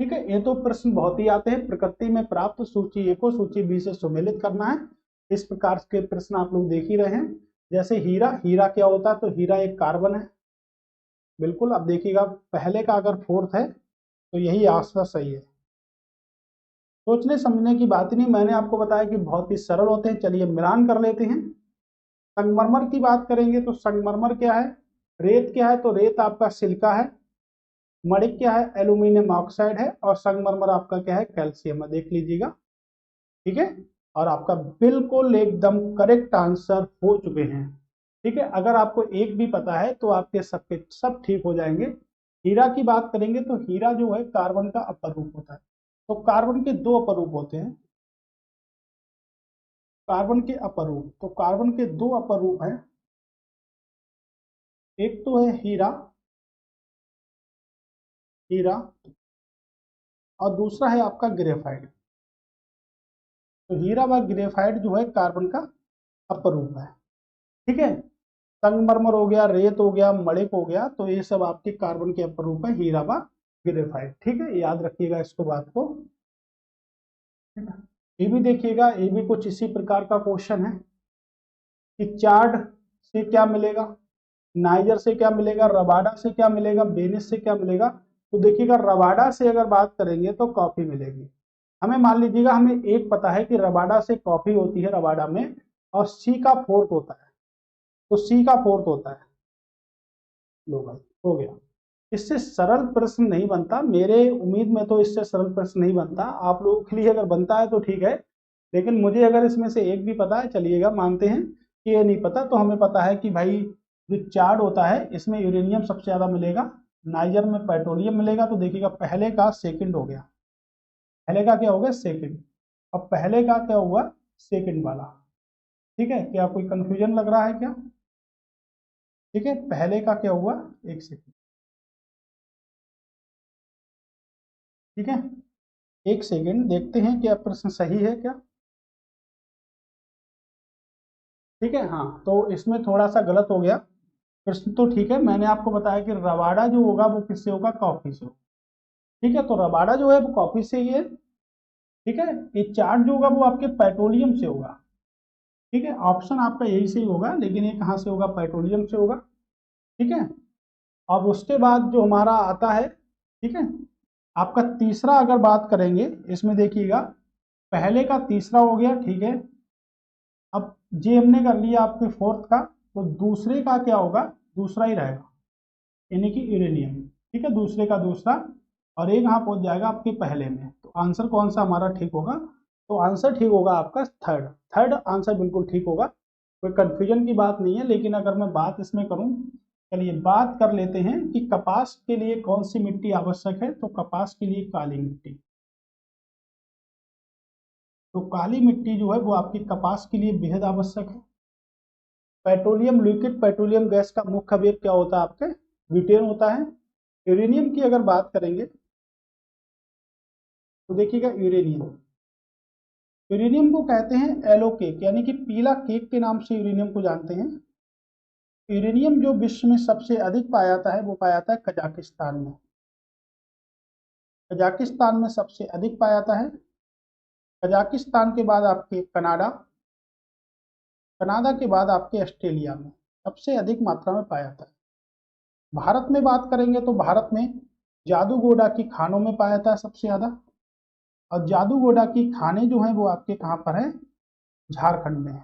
ठीक है, ये तो प्रश्न बहुत ही आते हैं। प्रकृति में प्राप्त सूची ए को सूची बी से सुमेलित करना है। इस प्रकार के प्रश्न आप लोग देख ही रहे हैं। जैसे हीरा, हीरा क्या होता है, तो हीरा एक कार्बन है। बिल्कुल, अब देखिएगा पहले का अगर फोर्थ है तो यही आंसर सही है। सोचने समझने की बात नहीं, मैंने आपको बताया कि बहुत ही सरल होते हैं। चलिए मिलान कर लेते हैं। संगमरमर की बात करेंगे तो संगमरमर क्या है, रेत क्या है, तो रेत आपका सिलिका है। मणिक क्या है, एल्यूमिनियम ऑक्साइड है। और संगमरमर आपका क्या है, कैल्शियम है। देख लीजिएगा, ठीक है। और आपका बिल्कुल एकदम करेक्ट आंसर हो चुके हैं। ठीक है, अगर आपको एक भी पता है तो आपके सबके सब ठीक हो जाएंगे। हीरा की बात करेंगे तो हीरा जो है कार्बन का अपर रूप होता है। तो कार्बन के दो अपर रूप होते हैं, कार्बन के अपर रूप। तो कार्बन के दो अपर रूप हैं, एक तो है हीरा, हीरा, और दूसरा है आपका ग्रेफाइट। तो हीरा व ग्रेफाइट जो है कार्बन का अपर रूप है। ठीक है, संगमरमर हो गया, रेत हो गया, मणिक हो गया, तो ये सब आपके कार्बन के अपर रूप है, हीरा व ग्रेफाइट। ठीक है, याद रखिएगा इसको, बात को। ये भी देखिएगा, ये भी कुछ इसी प्रकार का क्वेश्चन है कि चार्ड से क्या मिलेगा, नाइजर से क्या मिलेगा, रबाडा से क्या मिलेगा, वेनिस से क्या मिलेगा। तो देखिएगा, रबाडा से अगर बात करेंगे तो कॉफी मिलेगी हमें। मान लीजिएगा हमें एक पता है कि रबाडा से कॉफी होती है, रबाडा में, और सी का फोर्थ होता है। तो सी का फोर्थ होता है। लो भाई, हो गया। इससे सरल प्रश्न नहीं बनता, मेरे उम्मीद में तो इससे सरल प्रश्न नहीं बनता। आप लोगों के लिए अगर बनता है तो ठीक है, लेकिन मुझे अगर इसमें से एक भी पता है, चलिएगा मानते हैं कि ये नहीं पता, तो हमें पता है कि भाई जो चार्ट होता है इसमें यूरेनियम सबसे ज्यादा मिलेगा, नाइजर में पेट्रोलियम मिलेगा। तो देखिएगा पहले का सेकंड हो गया, पहले का क्या हो गया, सेकंड। अब पहले का क्या हुआ, सेकंड वाला। ठीक है, क्या कोई कंफ्यूजन लग रहा है क्या। ठीक है, पहले का क्या हुआ, एक सेकंड। ठीक है, एक सेकंड, देखते हैं क्या प्रश्न सही है क्या। ठीक है, हाँ, तो इसमें थोड़ा सा गलत हो गया प्रश्न। तो ठीक है, मैंने आपको बताया कि रबाडा जो होगा वो किससे होगा, कॉफी से होगा। ठीक है, तो रबाडा जो है वो कॉफी से ही है। ठीक है, ये चार्ट जो होगा वो आपके पेट्रोलियम से होगा। ठीक है, ऑप्शन आपका यही सही होगा, लेकिन ये कहाँ से होगा, पेट्रोलियम से होगा। ठीक है, अब उसके बाद जो हमारा आता है, ठीक है, आपका तीसरा अगर बात करेंगे, इसमें देखिएगा पहले का तीसरा हो गया। ठीक है, अब जे हमने कर लिया आपके फोर्थ का, तो दूसरे का क्या होगा, दूसरा ही रहेगा, यानी कि यूरेनियम। ठीक है, दूसरे का दूसरा, और एक यहाँ पहुंच जाएगा आपके पहले में। तो आंसर कौन सा हमारा ठीक होगा, तो आंसर ठीक होगा आपका थर्ड। थर्ड आंसर बिल्कुल ठीक होगा, कोई कंफ्यूजन की बात नहीं है। लेकिन अगर मैं बात इसमें करूं, चलिए बात कर लेते हैं कि कपास के लिए कौन सी मिट्टी आवश्यक है। तो कपास के लिए काली मिट्टी। तो काली मिट्टी जो है वो आपकी कपास के लिए बेहद आवश्यक है। पेट्रोलियम, लिक्विड पेट्रोलियम गैस का मुख्य अवयव क्या होता है आपके, ब्यूटेन होता है। यूरेनियम की अगर बात करेंगे तो देखिएगा यूरेनियम, यूरेनियम को कहते हैं येलो केक, यानी कि पीला केक के नाम से यूरेनियम को जानते हैं। यूरेनियम जो विश्व में सबसे अधिक पाया जाता है वो पाया जाता है कजाकिस्तान में। कजाकिस्तान में सबसे अधिक पाया जाता है। कजाकिस्तान के बाद आपके कनाडा, कनाडा के बाद आपके ऑस्ट्रेलिया में सबसे अधिक मात्रा में पाया जाता है। भारत में बात करेंगे तो भारत में जादूगोडा की खानों में पाया जाता है सबसे ज्यादा, और जादूगोडा की खाने जो हैं वो आपके कहाँ पर है, झारखंड में है।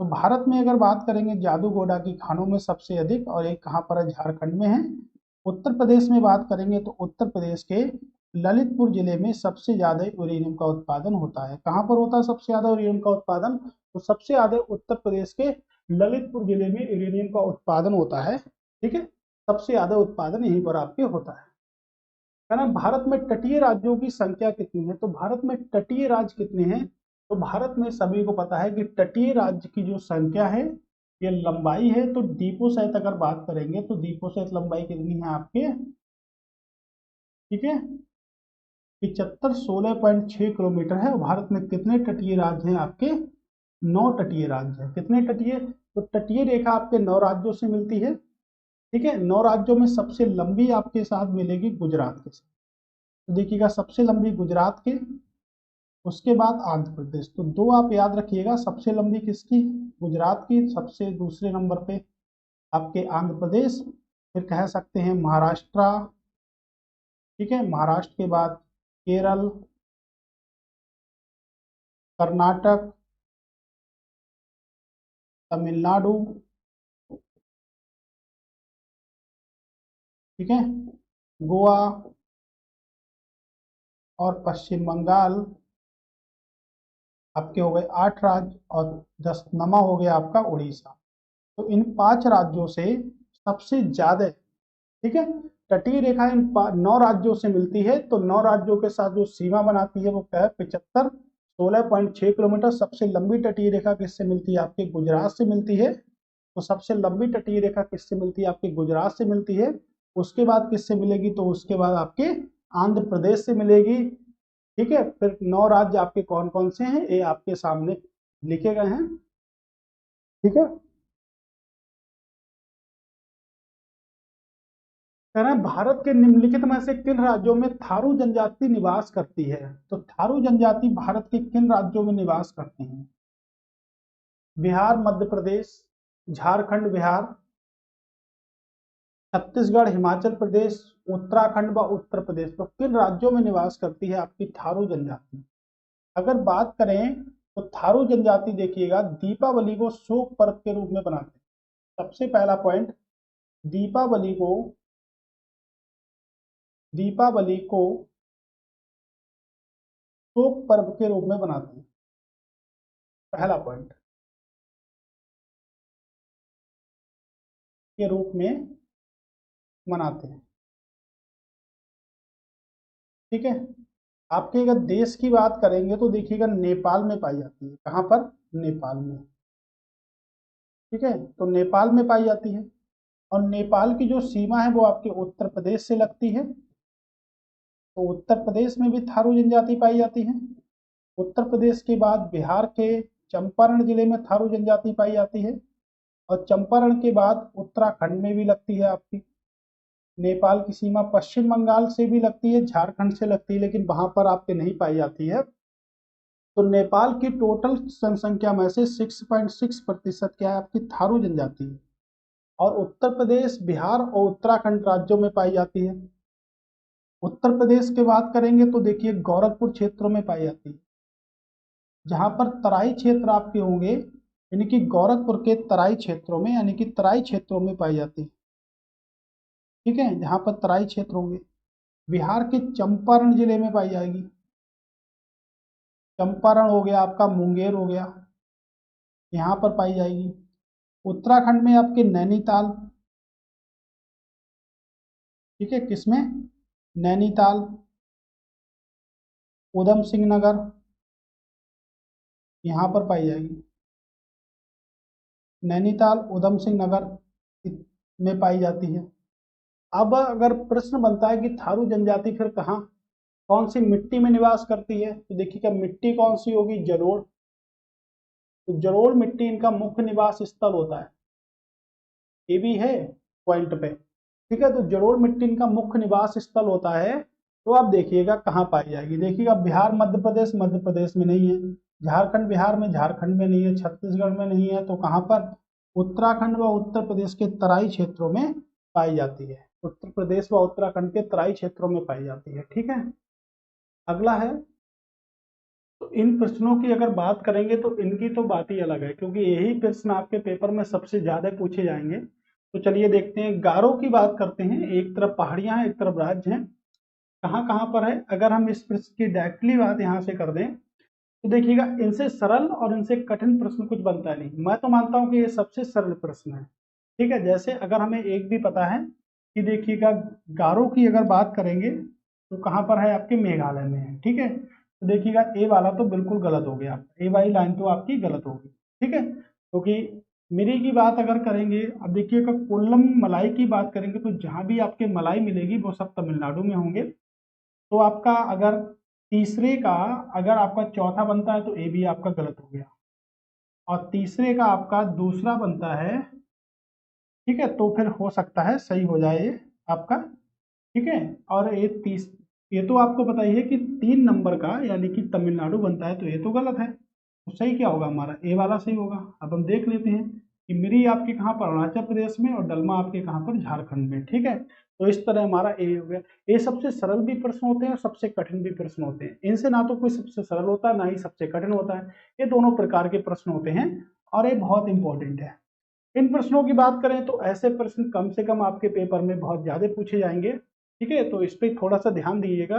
तो भारत में अगर बात करेंगे जादूगोडा की खानों में सबसे अधिक, और एक कहाँ पर है, झारखंड में है। उत्तर प्रदेश में बात करेंगे तो उत्तर प्रदेश के ललितपुर जिले में सबसे ज्यादा यूरेनियम का उत्पादन होता है। कहाँ पर होता है सबसे ज्यादा यूरेनियम का उत्पादन? तो सबसे ज्यादा उत्तर प्रदेश के ललितपुर जिले में यूरेनियम का उत्पादन होता है। ठीक है, सबसे ज्यादा उत्पादन यहीं पर आपके होता है ना। भारत में तटीय राज्यों की संख्या कितनी है? तो भारत में तटीय राज्य कितने हैं? तो भारत में सभी को पता है कि तटीय राज्य की जो संख्या है, ये लंबाई है, तो दीपों सहित अगर बात करेंगे तो दीपों सहित लंबाई कितनी है आपके, ठीक है, 7516.6 किलोमीटर है। और भारत में कितने तटीय राज्य हैं आपके? 9 तटीय राज्य हैं। कितने तटीय? तो तटीय रेखा आपके 9 राज्यों से मिलती है। ठीक है, 9 राज्यों में सबसे लंबी आपके साथ मिलेगी गुजरात के साथ। तो देखिएगा, सबसे लंबी गुजरात के, उसके बाद आंध्र प्रदेश। तो दो आप याद रखिएगा, सबसे लंबी किसकी? गुजरात की। सबसे दूसरे नंबर पे आपके आंध्र प्रदेश, फिर कह सकते हैं महाराष्ट्र। ठीक है, महाराष्ट्र के बाद केरल, कर्नाटक, तमिलनाडु, ठीक है, गोवा और पश्चिम बंगाल। आपके हो गए 8 राज्य, और 10वां हो गया आपका उड़ीसा। तो इन 5 राज्यों से सबसे ज्यादा, ठीक है, तटीय रेखा इन 9 राज्यों से मिलती है। तो 9 राज्यों के साथ जो सीमा बनाती है वो क्या है? 7516.6 किलोमीटर। सबसे लंबी तटीय रेखा किससे मिलती है? आपके गुजरात से मिलती है। तो सबसे लंबी तटीय रेखा किससे मिलती है? आपके गुजरात से मिलती है। उसके बाद किससे मिलेगी? तो उसके बाद आपके आंध्र प्रदेश से मिलेगी। ठीक है, फिर 9 राज्य आपके कौन कौन से हैं ये आपके सामने लिखे गए हैं। ठीक है, कह रहे हैं भारत के निम्नलिखित में से किन राज्यों में थारू जनजाति निवास करती है? तो थारू जनजाति भारत के किन राज्यों में निवास करती है? बिहार, मध्य प्रदेश, झारखंड, बिहार, छत्तीसगढ़, हिमाचल प्रदेश, उत्तराखंड व उत्तर प्रदेश। तो किन राज्यों में निवास करती है आपकी थारू जनजाति? अगर बात करें तो थारू जनजाति देखिएगा दीपावली को शोक पर्व के रूप में बनाते हैं। सबसे पहला पॉइंट, दीपावली को, दीपावली को शोक पर्व के रूप में बनाते हैं। पहला पॉइंट, के रूप में मनाते हैं। ठीक है, आपके अगर देश की बात करेंगे तो देखिएगा नेपाल में पाई जाती है। कहां पर? नेपाल में। ठीक है, तो नेपाल में पाई जाती है। और नेपाल की जो सीमा है वो आपके उत्तर प्रदेश से लगती है। तो उत्तर प्रदेश में भी थारू जनजाति पाई जाती है। उत्तर प्रदेश के बाद बिहार के चंपारण जिले में थारू जनजाति पाई जाती है। और चंपारण के बाद उत्तराखंड में भी लगती है आपकी। नेपाल की सीमा पश्चिम बंगाल से भी लगती है, झारखंड से लगती है, लेकिन वहां पर आपके नहीं पाई जाती है। तो नेपाल की टोटल जनसंख्या में से 6.6% क्या है आपकी? थारू जनजाति है। और उत्तर प्रदेश, बिहार और उत्तराखंड राज्यों में पाई जाती है। उत्तर प्रदेश की बात करेंगे तो देखिए गोरखपुर क्षेत्रों में पाई जाती है, जहां पर तराई क्षेत्र आपके होंगे, यानी कि गोरखपुर के तराई क्षेत्रों में, यानी कि तराई क्षेत्रों में पाई जाती है। ठीक है, जहां पर तराई क्षेत्र होंगे। बिहार के चंपारण जिले में पाई जाएगी। चंपारण हो गया आपका, मुंगेर हो गया, यहाँ पर पाई जाएगी। उत्तराखंड में आपके नैनीताल। ठीक है, किसमें? नैनीताल, उधम सिंह नगर, यहाँ पर पाई जाएगी। नैनीताल, उधम सिंह नगर में पाई जाती है। अब अगर प्रश्न बनता है कि थारू जनजाति फिर कहाँ, कौन सी मिट्टी में निवास करती है? तो देखिएगा मिट्टी कौन सी होगी? जलोढ़। तो जलोढ़ मिट्टी इनका मुख्य निवास स्थल होता है। ये भी है पॉइंट पे। ठीक है, तो जलोढ़ मिट्टी इनका मुख्य निवास स्थल होता है। तो आप देखिएगा कहाँ पाई जाएगी। देखिएगा बिहार मध्य प्रदेश में नहीं है, झारखंड बिहार में झारखंड में नहीं है, छत्तीसगढ़ में नहीं है, तो कहाँ पर उत्तराखंड व उत्तर प्रदेश के तराई क्षेत्रों में पाई जाती है। उत्तर प्रदेश व उत्तराखंड के तराई क्षेत्रों में पाई जाती है। ठीक है, अगला है, तो इन प्रश्नों की अगर बात करेंगे तो इनकी तो बात ही अलग है, क्योंकि यही प्रश्न आपके पेपर में सबसे ज्यादा पूछे जाएंगे। तो चलिए देखते हैं, गारो की बात करते हैं। एक तरफ पहाड़ियां हैं, एक तरफ राज्य हैं, कहाँ कहाँ पर है। अगर हम इस प्रश्न की डायरेक्टली बात यहाँ से कर दें तो देखिएगा, इनसे सरल और इनसे कठिन प्रश्न कुछ बनता नहीं। मैं तो मानता हूँ कि ये सबसे सरल प्रश्न है। ठीक है, जैसे अगर हमें एक भी पता है कि देखिएगा, गारो की अगर बात करेंगे तो कहाँ पर है, आपके मेघालय में है। ठीक है, तो देखिएगा ए वाला तो बिल्कुल गलत हो गया, ए वाली लाइन तो आपकी गलत होगी। ठीक है, क्योंकि मिरी की बात अगर करेंगे, अब देखिएगा कोल्लम मलाई की बात करेंगे तो जहां भी आपके मलाई मिलेगी वो सब तमिलनाडु में होंगे। तो आपका अगर तीसरे का अगर आपका चौथा बनता है तो ए भी आपका गलत हो गया, और तीसरे का आपका दूसरा बनता है, ठीक है, तो फिर हो सकता है सही हो जाए ये आपका। ठीक है, और ये तो आपको पता ही है कि 3 नंबर का यानी कि तमिलनाडु बनता है, तो ये तो गलत है। तो सही क्या होगा हमारा, ए वाला सही होगा। अब हम देख लेते हैं कि मिरी आपके कहाँ पर, अरुणाचल प्रदेश में, और डलमा आपके कहाँ पर, झारखंड में। ठीक है, तो इस तरह हमारा ए हो गया। ये सबसे सरल भी प्रश्न होते हैं और सबसे कठिन भी प्रश्न होते हैं। इनसे ना तो कोई सबसे सरल होता है, ना ही सबसे कठिन होता है। ये दोनों प्रकार के प्रश्न होते हैं और ये बहुत इंपॉर्टेंट है। इन प्रश्नों की बात करें तो ऐसे प्रश्न कम से कम आपके पेपर में बहुत ज्यादा पूछे जाएंगे। ठीक है, तो इस पर थोड़ा सा ध्यान दीजिएगा।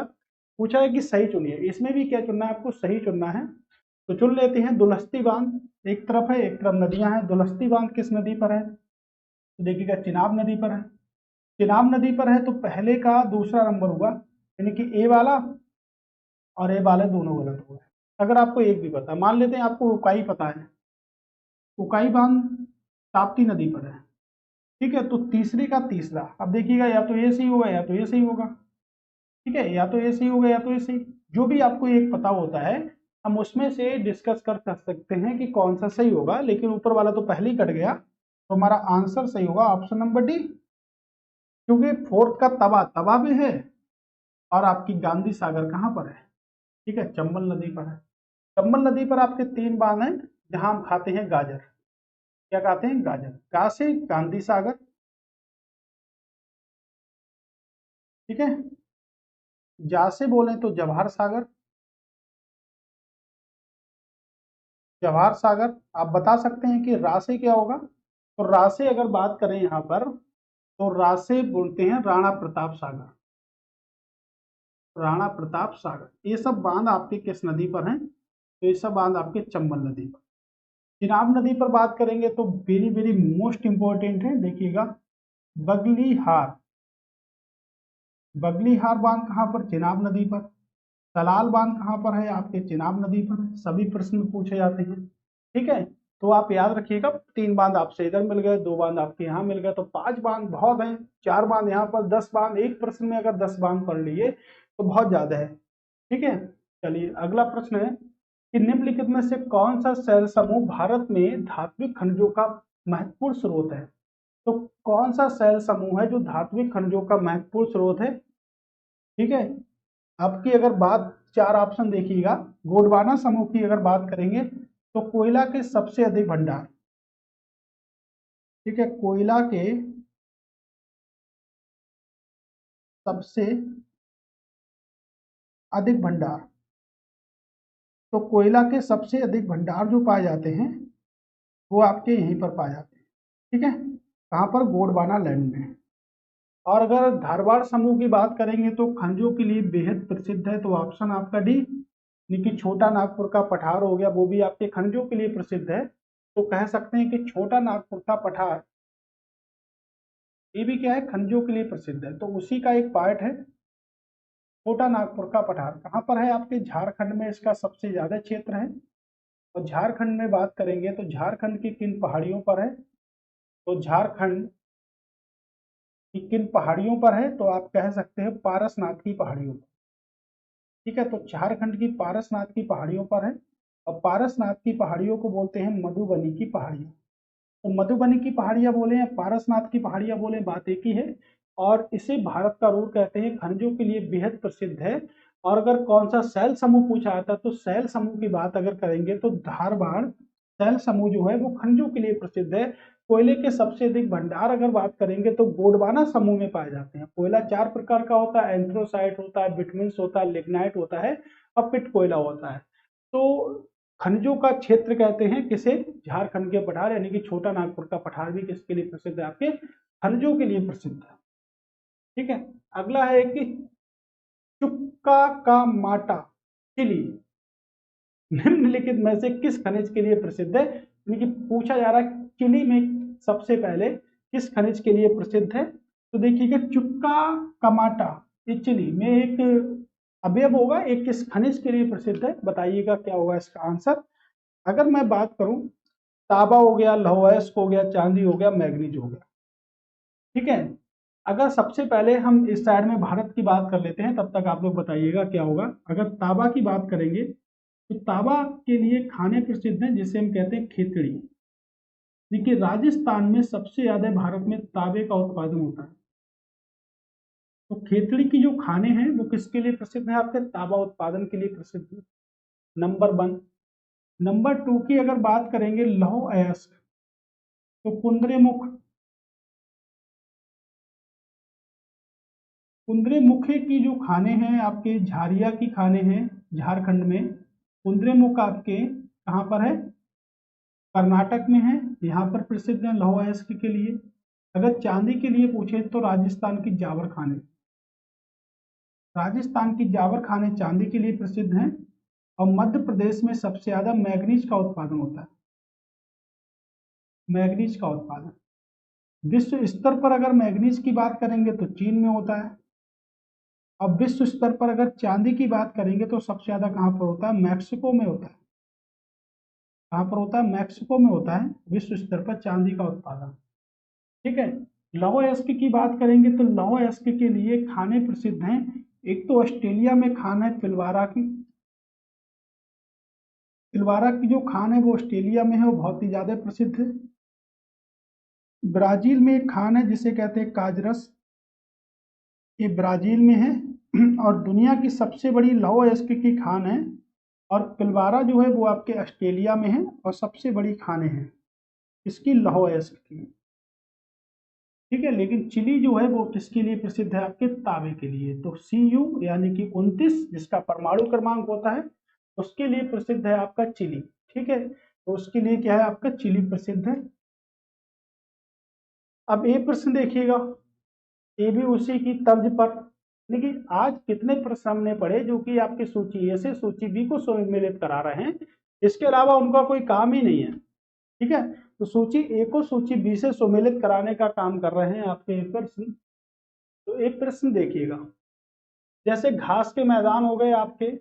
पूछा है कि सही चुनिए, इसमें भी क्या चुनना है, आपको सही चुनना है। तो चुन लेते हैं, दुलस्ती बांध एक तरफ है, एक तरफ नदियां हैं। दुलस्ती बांध किस नदी पर है, तो देखिएगा चिनाब नदी पर है। चिनाब नदी पर है तो पहले का दूसरा नंबर हुआ, यानी कि ए वाला और ए वाले दोनों गलत हुए। अगर आपको एक भी पता, मान लेते हैं आपको उकाई पता है, उकाई बांध ताप्ती नदी पर है। ठीक है, तो तीसरे का तीसरा, अब देखिएगा या तो ये सही होगा या तो ये सही होगा। ठीक है, या तो ये सही होगा या तो ये सही, जो भी आपको एक पता होता है हम उसमें से डिस्कस कर सकते हैं कि कौन सा सही होगा। लेकिन ऊपर वाला तो पहले ही कट गया, तो हमारा आंसर सही होगा ऑप्शन नंबर डी, क्योंकि फोर्थ का तवा तवा में है और आपकी गांधी सागर कहाँ पर है, ठीक है, चंबल नदी पर है। चंबल नदी पर आपके 3 बांध हैं जहां हम खाते हैं गाजर। क्या खाते हैं, गाजर। गा से गांधी सागर, ठीक है, जा से बोले तो जवाहर सागर। जवाहर सागर, आप बता सकते हैं कि रा से क्या होगा, तो रा से अगर बात करें यहाँ पर तो रा से बोलते हैं राणा प्रताप सागर। राणा प्रताप सागर, ये सब बांध आपके किस नदी पर हैं, तो ये सब बांध आपके चंबल नदी पर। चिनाब नदी पर बात करेंगे तो वेरी वेरी मोस्ट इंपॉर्टेंट है, देखिएगा, बगली हार। बगली हार बांध कहाँ पर, चिनाब नदी पर। सलाल बांध कहाँ पर है, आपके चिनाब नदी पर। सभी प्रश्न पूछे जाते हैं। ठीक है, तो आप याद रखिएगा, 3 बांध आपसे इधर मिल गए, 2 बांध आपके यहाँ मिल गए, तो 5 बांध बहुत हैं। 4 बांध यहाँ पर, 10 बांध। एक प्रश्न में अगर 10 बांध पढ़ लिए तो बहुत ज्यादा है। ठीक है, चलिए अगला प्रश्न है कि निम्नलिखित में से कौन सा शैल समूह भारत में धात्विक खनिजों का महत्वपूर्ण स्रोत है। तो कौन सा शैल समूह है जो धात्विक खनिजों का महत्वपूर्ण स्रोत है। ठीक है, आपकी अगर बात, 4 ऑप्शन देखिएगा। गोंडवाना समूह की अगर बात करेंगे तो कोयला के सबसे अधिक भंडार। ठीक है, कोयला के सबसे अधिक भंडार, तो कोयला के सबसे अधिक भंडार जो पाए जाते हैं वो आपके यहीं पर पाए जाते हैं। ठीक है, कहाँ पर, गोंडवाना लैंड में। और अगर धारवाड़ समूह की बात करेंगे तो खनिजों के लिए बेहद प्रसिद्ध है, तो ऑप्शन आपका डी, यानी कि छोटा नागपुर का पठार हो गया, वो भी आपके खनिजों के लिए प्रसिद्ध है। तो कह सकते हैं कि छोटा नागपुर का पठार ये भी क्या है, खनिजों के लिए प्रसिद्ध है, तो उसी का एक पार्ट है छोटा नागपुर का पठार। कहाँ पर है, आपके झारखंड में इसका सबसे ज्यादा क्षेत्र है। और झारखंड में बात करेंगे तो झारखंड की किन पहाड़ियों पर है, तो झारखंड की किन पहाड़ियों पर है, तो आप कह सकते हैं पारसनाथ की पहाड़ियों पर। ठीक है, तो झारखंड की पारसनाथ की पहाड़ियों पर है। और पारसनाथ की पहाड़ियों को बोलते हैं मधुबनी की पहाड़ियां। तो मधुबनी की पहाड़ियां बोले या पारसनाथ की पहाड़ियां बोले, बात एक ही है। और इसे भारत का रुर कहते हैं, खनिजों के लिए बेहद प्रसिद्ध है। और अगर कौन सा शैल समूह पूछा जाता है तो शैल समूह की बात अगर करेंगे तो धारवाड़ शैल समूह जो है वो खनिजों के लिए प्रसिद्ध है। कोयले के सबसे अधिक भंडार अगर बात करेंगे तो गोंडवाना समूह में पाए जाते हैं। कोयला 4 प्रकार का होता है, एंथ्रोसाइट होता है, बिटमिन्स होता है, लिग्नाइट होता है और पिट कोयला होता है। तो खनिजों का क्षेत्र कहते हैं किसे, झारखंड के पठार यानी कि छोटा नागपुर का पठार भी किसके लिए प्रसिद्ध है, आपके खनिजों के लिए प्रसिद्ध है। ठीक है, अगला है कि चुक्का का माटा चिली निम्नलिखित में से किस खनिज के लिए प्रसिद्ध है, यानी कि पूछा जा रहा है चिली में सबसे पहले किस खनिज के लिए प्रसिद्ध है। तो देखिएगा चुक्का कमाटा ये चिली में एक अवयव होगा, एक किस खनिज के लिए प्रसिद्ध है, बताइएगा क्या होगा इसका आंसर। अगर मैं बात करूं, तांबा हो गया, लौह अयस्क हो गया, चांदी हो गया, मैग्नीज हो गया। ठीक है, अगर सबसे पहले हम इस साइड में भारत की बात कर लेते हैं, तब तक आप लोग बताइएगा क्या होगा। अगर तांबा की बात करेंगे तो तांबा के लिए खाने प्रसिद्ध हैं जिसे हम कहते हैं खेतड़ी। देखिए राजस्थान में सबसे ज्यादा भारत में तांबे का उत्पादन होता है, तो खेतड़ी की जो खाने हैं वो किसके लिए प्रसिद्ध है, आपके तांबा उत्पादन के लिए प्रसिद्ध है, नंबर 1। नंबर 2 की अगर बात करेंगे लौह अयस्क, तो कुंद्रेमुख, कुंद्रेमुखी की जो खाने हैं आपके झारिया की खाने हैं झारखंड में। कुंद्रेमुख आपके कहाँ पर है, कर्नाटक में है, यहाँ पर प्रसिद्ध है लौह अयस्क के लिए। अगर चांदी के लिए पूछे तो राजस्थान की जावर खाने, राजस्थान की जावर खाने चांदी के लिए प्रसिद्ध हैं। और मध्य प्रदेश में सबसे ज्यादा मैग्नीज का उत्पादन होता है, मैग्नीज का उत्पादन। विश्व स्तर पर अगर मैग्नीज की बात करेंगे तो चीन में होता है। अब विश्व स्तर पर अगर चांदी की बात करेंगे तो सबसे ज्यादा कहाँ पर होता है, मैक्सिको में होता है। कहाँ पर होता है, मैक्सिको में होता है विश्व स्तर पर चांदी का उत्पादन। ठीक है, लौह अयस्क की बात करेंगे तो लौह अयस्क के लिए खाने प्रसिद्ध हैं। एक तो ऑस्ट्रेलिया में खान है पिलवारा की, पिलवारा की जो खान है वो ऑस्ट्रेलिया में है, वो बहुत ही ज्यादा प्रसिद्ध है। ब्राजील में एक खान है जिसे कहते हैं काजरस, ये ब्राजील में है। और दुनिया की सबसे बड़ी लौह अयस्क की खान है, और पिलवारा जो है वो आपके ऑस्ट्रेलिया में है और सबसे बड़ी खाने हैं इसकी लौह अयस्क की। ठीक है, लेकिन चिली जो है वो किसके लिए प्रसिद्ध है, आपके तांबे के लिए। तो Cu यानी कि 29 जिसका परमाणु क्रमांक होता है उसके लिए प्रसिद्ध है आपका चिली। ठीक है, तो उसके लिए क्या है, आपका चिली प्रसिद्ध है। अब ये प्रश्न देखिएगा, ये भी उसी की तर्ज पर, लेकिन आज कितने प्रश्न हमने पढ़े जो कि आपकी सूची ए से सूची बी को सम्मिलित करा रहे हैं, इसके अलावा उनका कोई काम ही नहीं है। ठीक है, तो सूची ए को सूची बी से सम्मिलित कराने का काम कर रहे हैं आपके एक प्रश्न। तो एक प्रश्न देखिएगा, जैसे घास के मैदान हो गए आपके,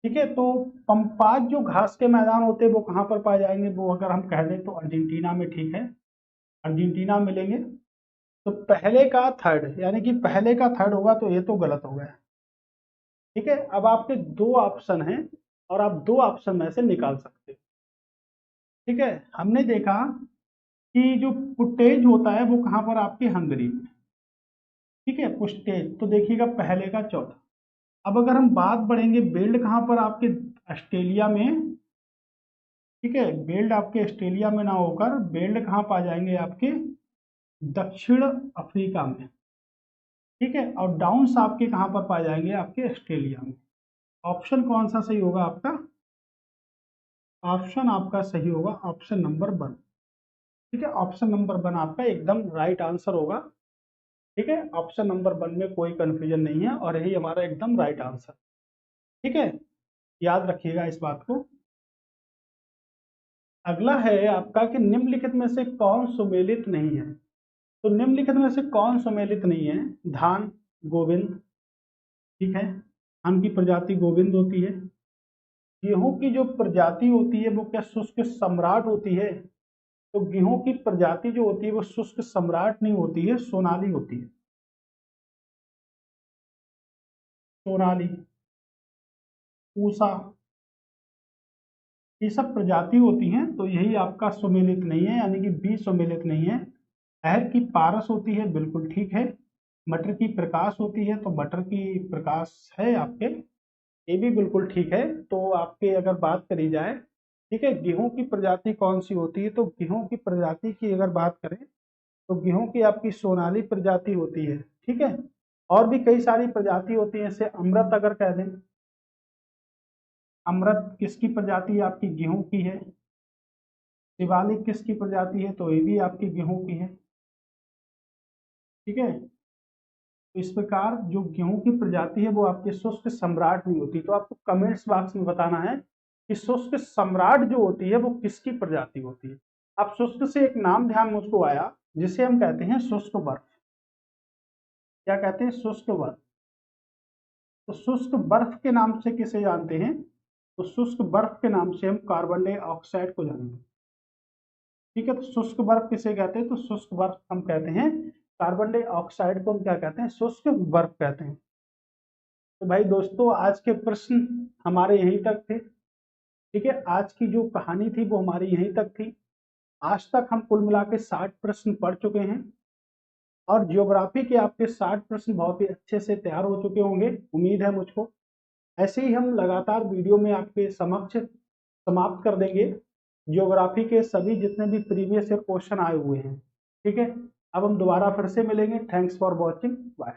ठीक है, तो पंपाज जो घास के मैदान होते हैं वो कहाँ पर पाए जाएंगे, वो अगर हम कह दें तो अर्जेंटीना में। ठीक है, अर्जेंटीना मिलेंगे। तो पहले का थर्ड यानी कि पहले का थर्ड होगा तो ये तो गलत हो गया। ठीक है, अब आपके दो ऑप्शन हैं और आप दो ऑप्शन में से निकाल सकते हैं। ठीक है, हमने देखा कि जो पुटेज होता है वो कहाँ पर, आपके हंगरी में। ठीक है, पुस्टेज तो देखिएगा पहले का चौथा। अब अगर हम बात बढ़ेंगे, बेल्ट कहाँ पर, आपके ऑस्ट्रेलिया में। ठीक है, बेल्ट आपके ऑस्ट्रेलिया में ना होकर बेल्ट कहाँ पा जाएंगे, आपके दक्षिण अफ्रीका में। ठीक है, और डाउन्स आपके कहाँ पर पाए जाएंगे, आपके ऑस्ट्रेलिया में। ऑप्शन कौन सा सही होगा आपका, ऑप्शन आपका सही होगा ऑप्शन नंबर 1। ठीक है, ऑप्शन नंबर 1 आपका एकदम राइट आंसर होगा। ठीक है, ऑप्शन नंबर 1 में कोई कंफ्यूजन नहीं है और यही हमारा एकदम राइट आंसर। ठीक है, याद रखिएगा इस बात को। अगला है आपका कि निम्नलिखित में से कौन सुमेलित नहीं है। तो निम्नलिखित में से कौन सुमेलित नहीं है, धान, गोविंद। ठीक है, धान की प्रजाति गोविंद होती है। गेहूं की जो प्रजाति होती है वो क्या शुष्क सम्राट होती है, तो गेहूं की प्रजाति जो होती है वो शुष्क सम्राट नहीं होती है, सोनाली होती है, सोनाली, पूसा, ये सब प्रजाति होती हैं। तो यही आपका सुमेलित नहीं है, यानी कि बी सुमेलित नहीं है। अरहर की पारस होती है, बिल्कुल ठीक है। मटर की प्रकाश होती है, तो मटर की प्रकाश है आपके, ये भी बिल्कुल ठीक है। तो आपके अगर बात करी जाए, ठीक है, गेहूं की प्रजाति कौन सी होती है, तो गेहूं की प्रजाति की अगर बात करें तो गेहूं की आपकी सोनाली प्रजाति होती है, ठीक है। और भी कई सारी प्रजाति होती है, जैसे अमृत अगर कह दें, अमृत किसकी प्रजाति है, आपकी गेहूं की है। शिवालिक किसकी प्रजाति है, तो ये भी आपकी गेहूं की है, ठीक है। तो इस प्रकार जो गेहूं की प्रजाति है वो आपके शुष्क सम्राट नहीं होती। तो आपको कमेंट्स बॉक्स में बताना है कि शुष्क सम्राट जो होती है वो किसकी प्रजाति होती है। अब शुष्क से एक नाम ध्यान मुझको आया, जिसे हम कहते हैं शुष्क बर्फ। क्या कहते हैं, शुष्क बर्फ। तो शुष्क बर्फ के नाम से किसे जानते हैं, तो शुष्क बर्फ के नाम से हम कार्बन डाइऑक्साइड को जानते हैं, ठीक है। तो शुष्क बर्फ किसे कहते हैं, तो शुष्क बर्फ हम कहते हैं कार्बन डाइऑक्साइड को हम क्या कहते हैं, शुष्क बर्फ कहते हैं। तो भाई दोस्तों, आज के प्रश्न हमारे यहीं तक थे, ठीक है। आज की जो कहानी थी वो हमारी यहीं तक थी। आज तक हम कुल मिला के 60 प्रश्न पढ़ चुके हैं, और ज्योग्राफी के आपके 60 प्रश्न बहुत ही अच्छे से तैयार हो चुके होंगे, उम्मीद है मुझको। ऐसे ही हम लगातार वीडियो में आपके समक्ष समाप्त कर देंगे ज्योग्राफी के सभी जितने भी प्रीवियस ईयर क्वेश्चन आए हुए हैं, ठीक है। अब हम दोबारा फिर से मिलेंगे। Thanks for watching, bye.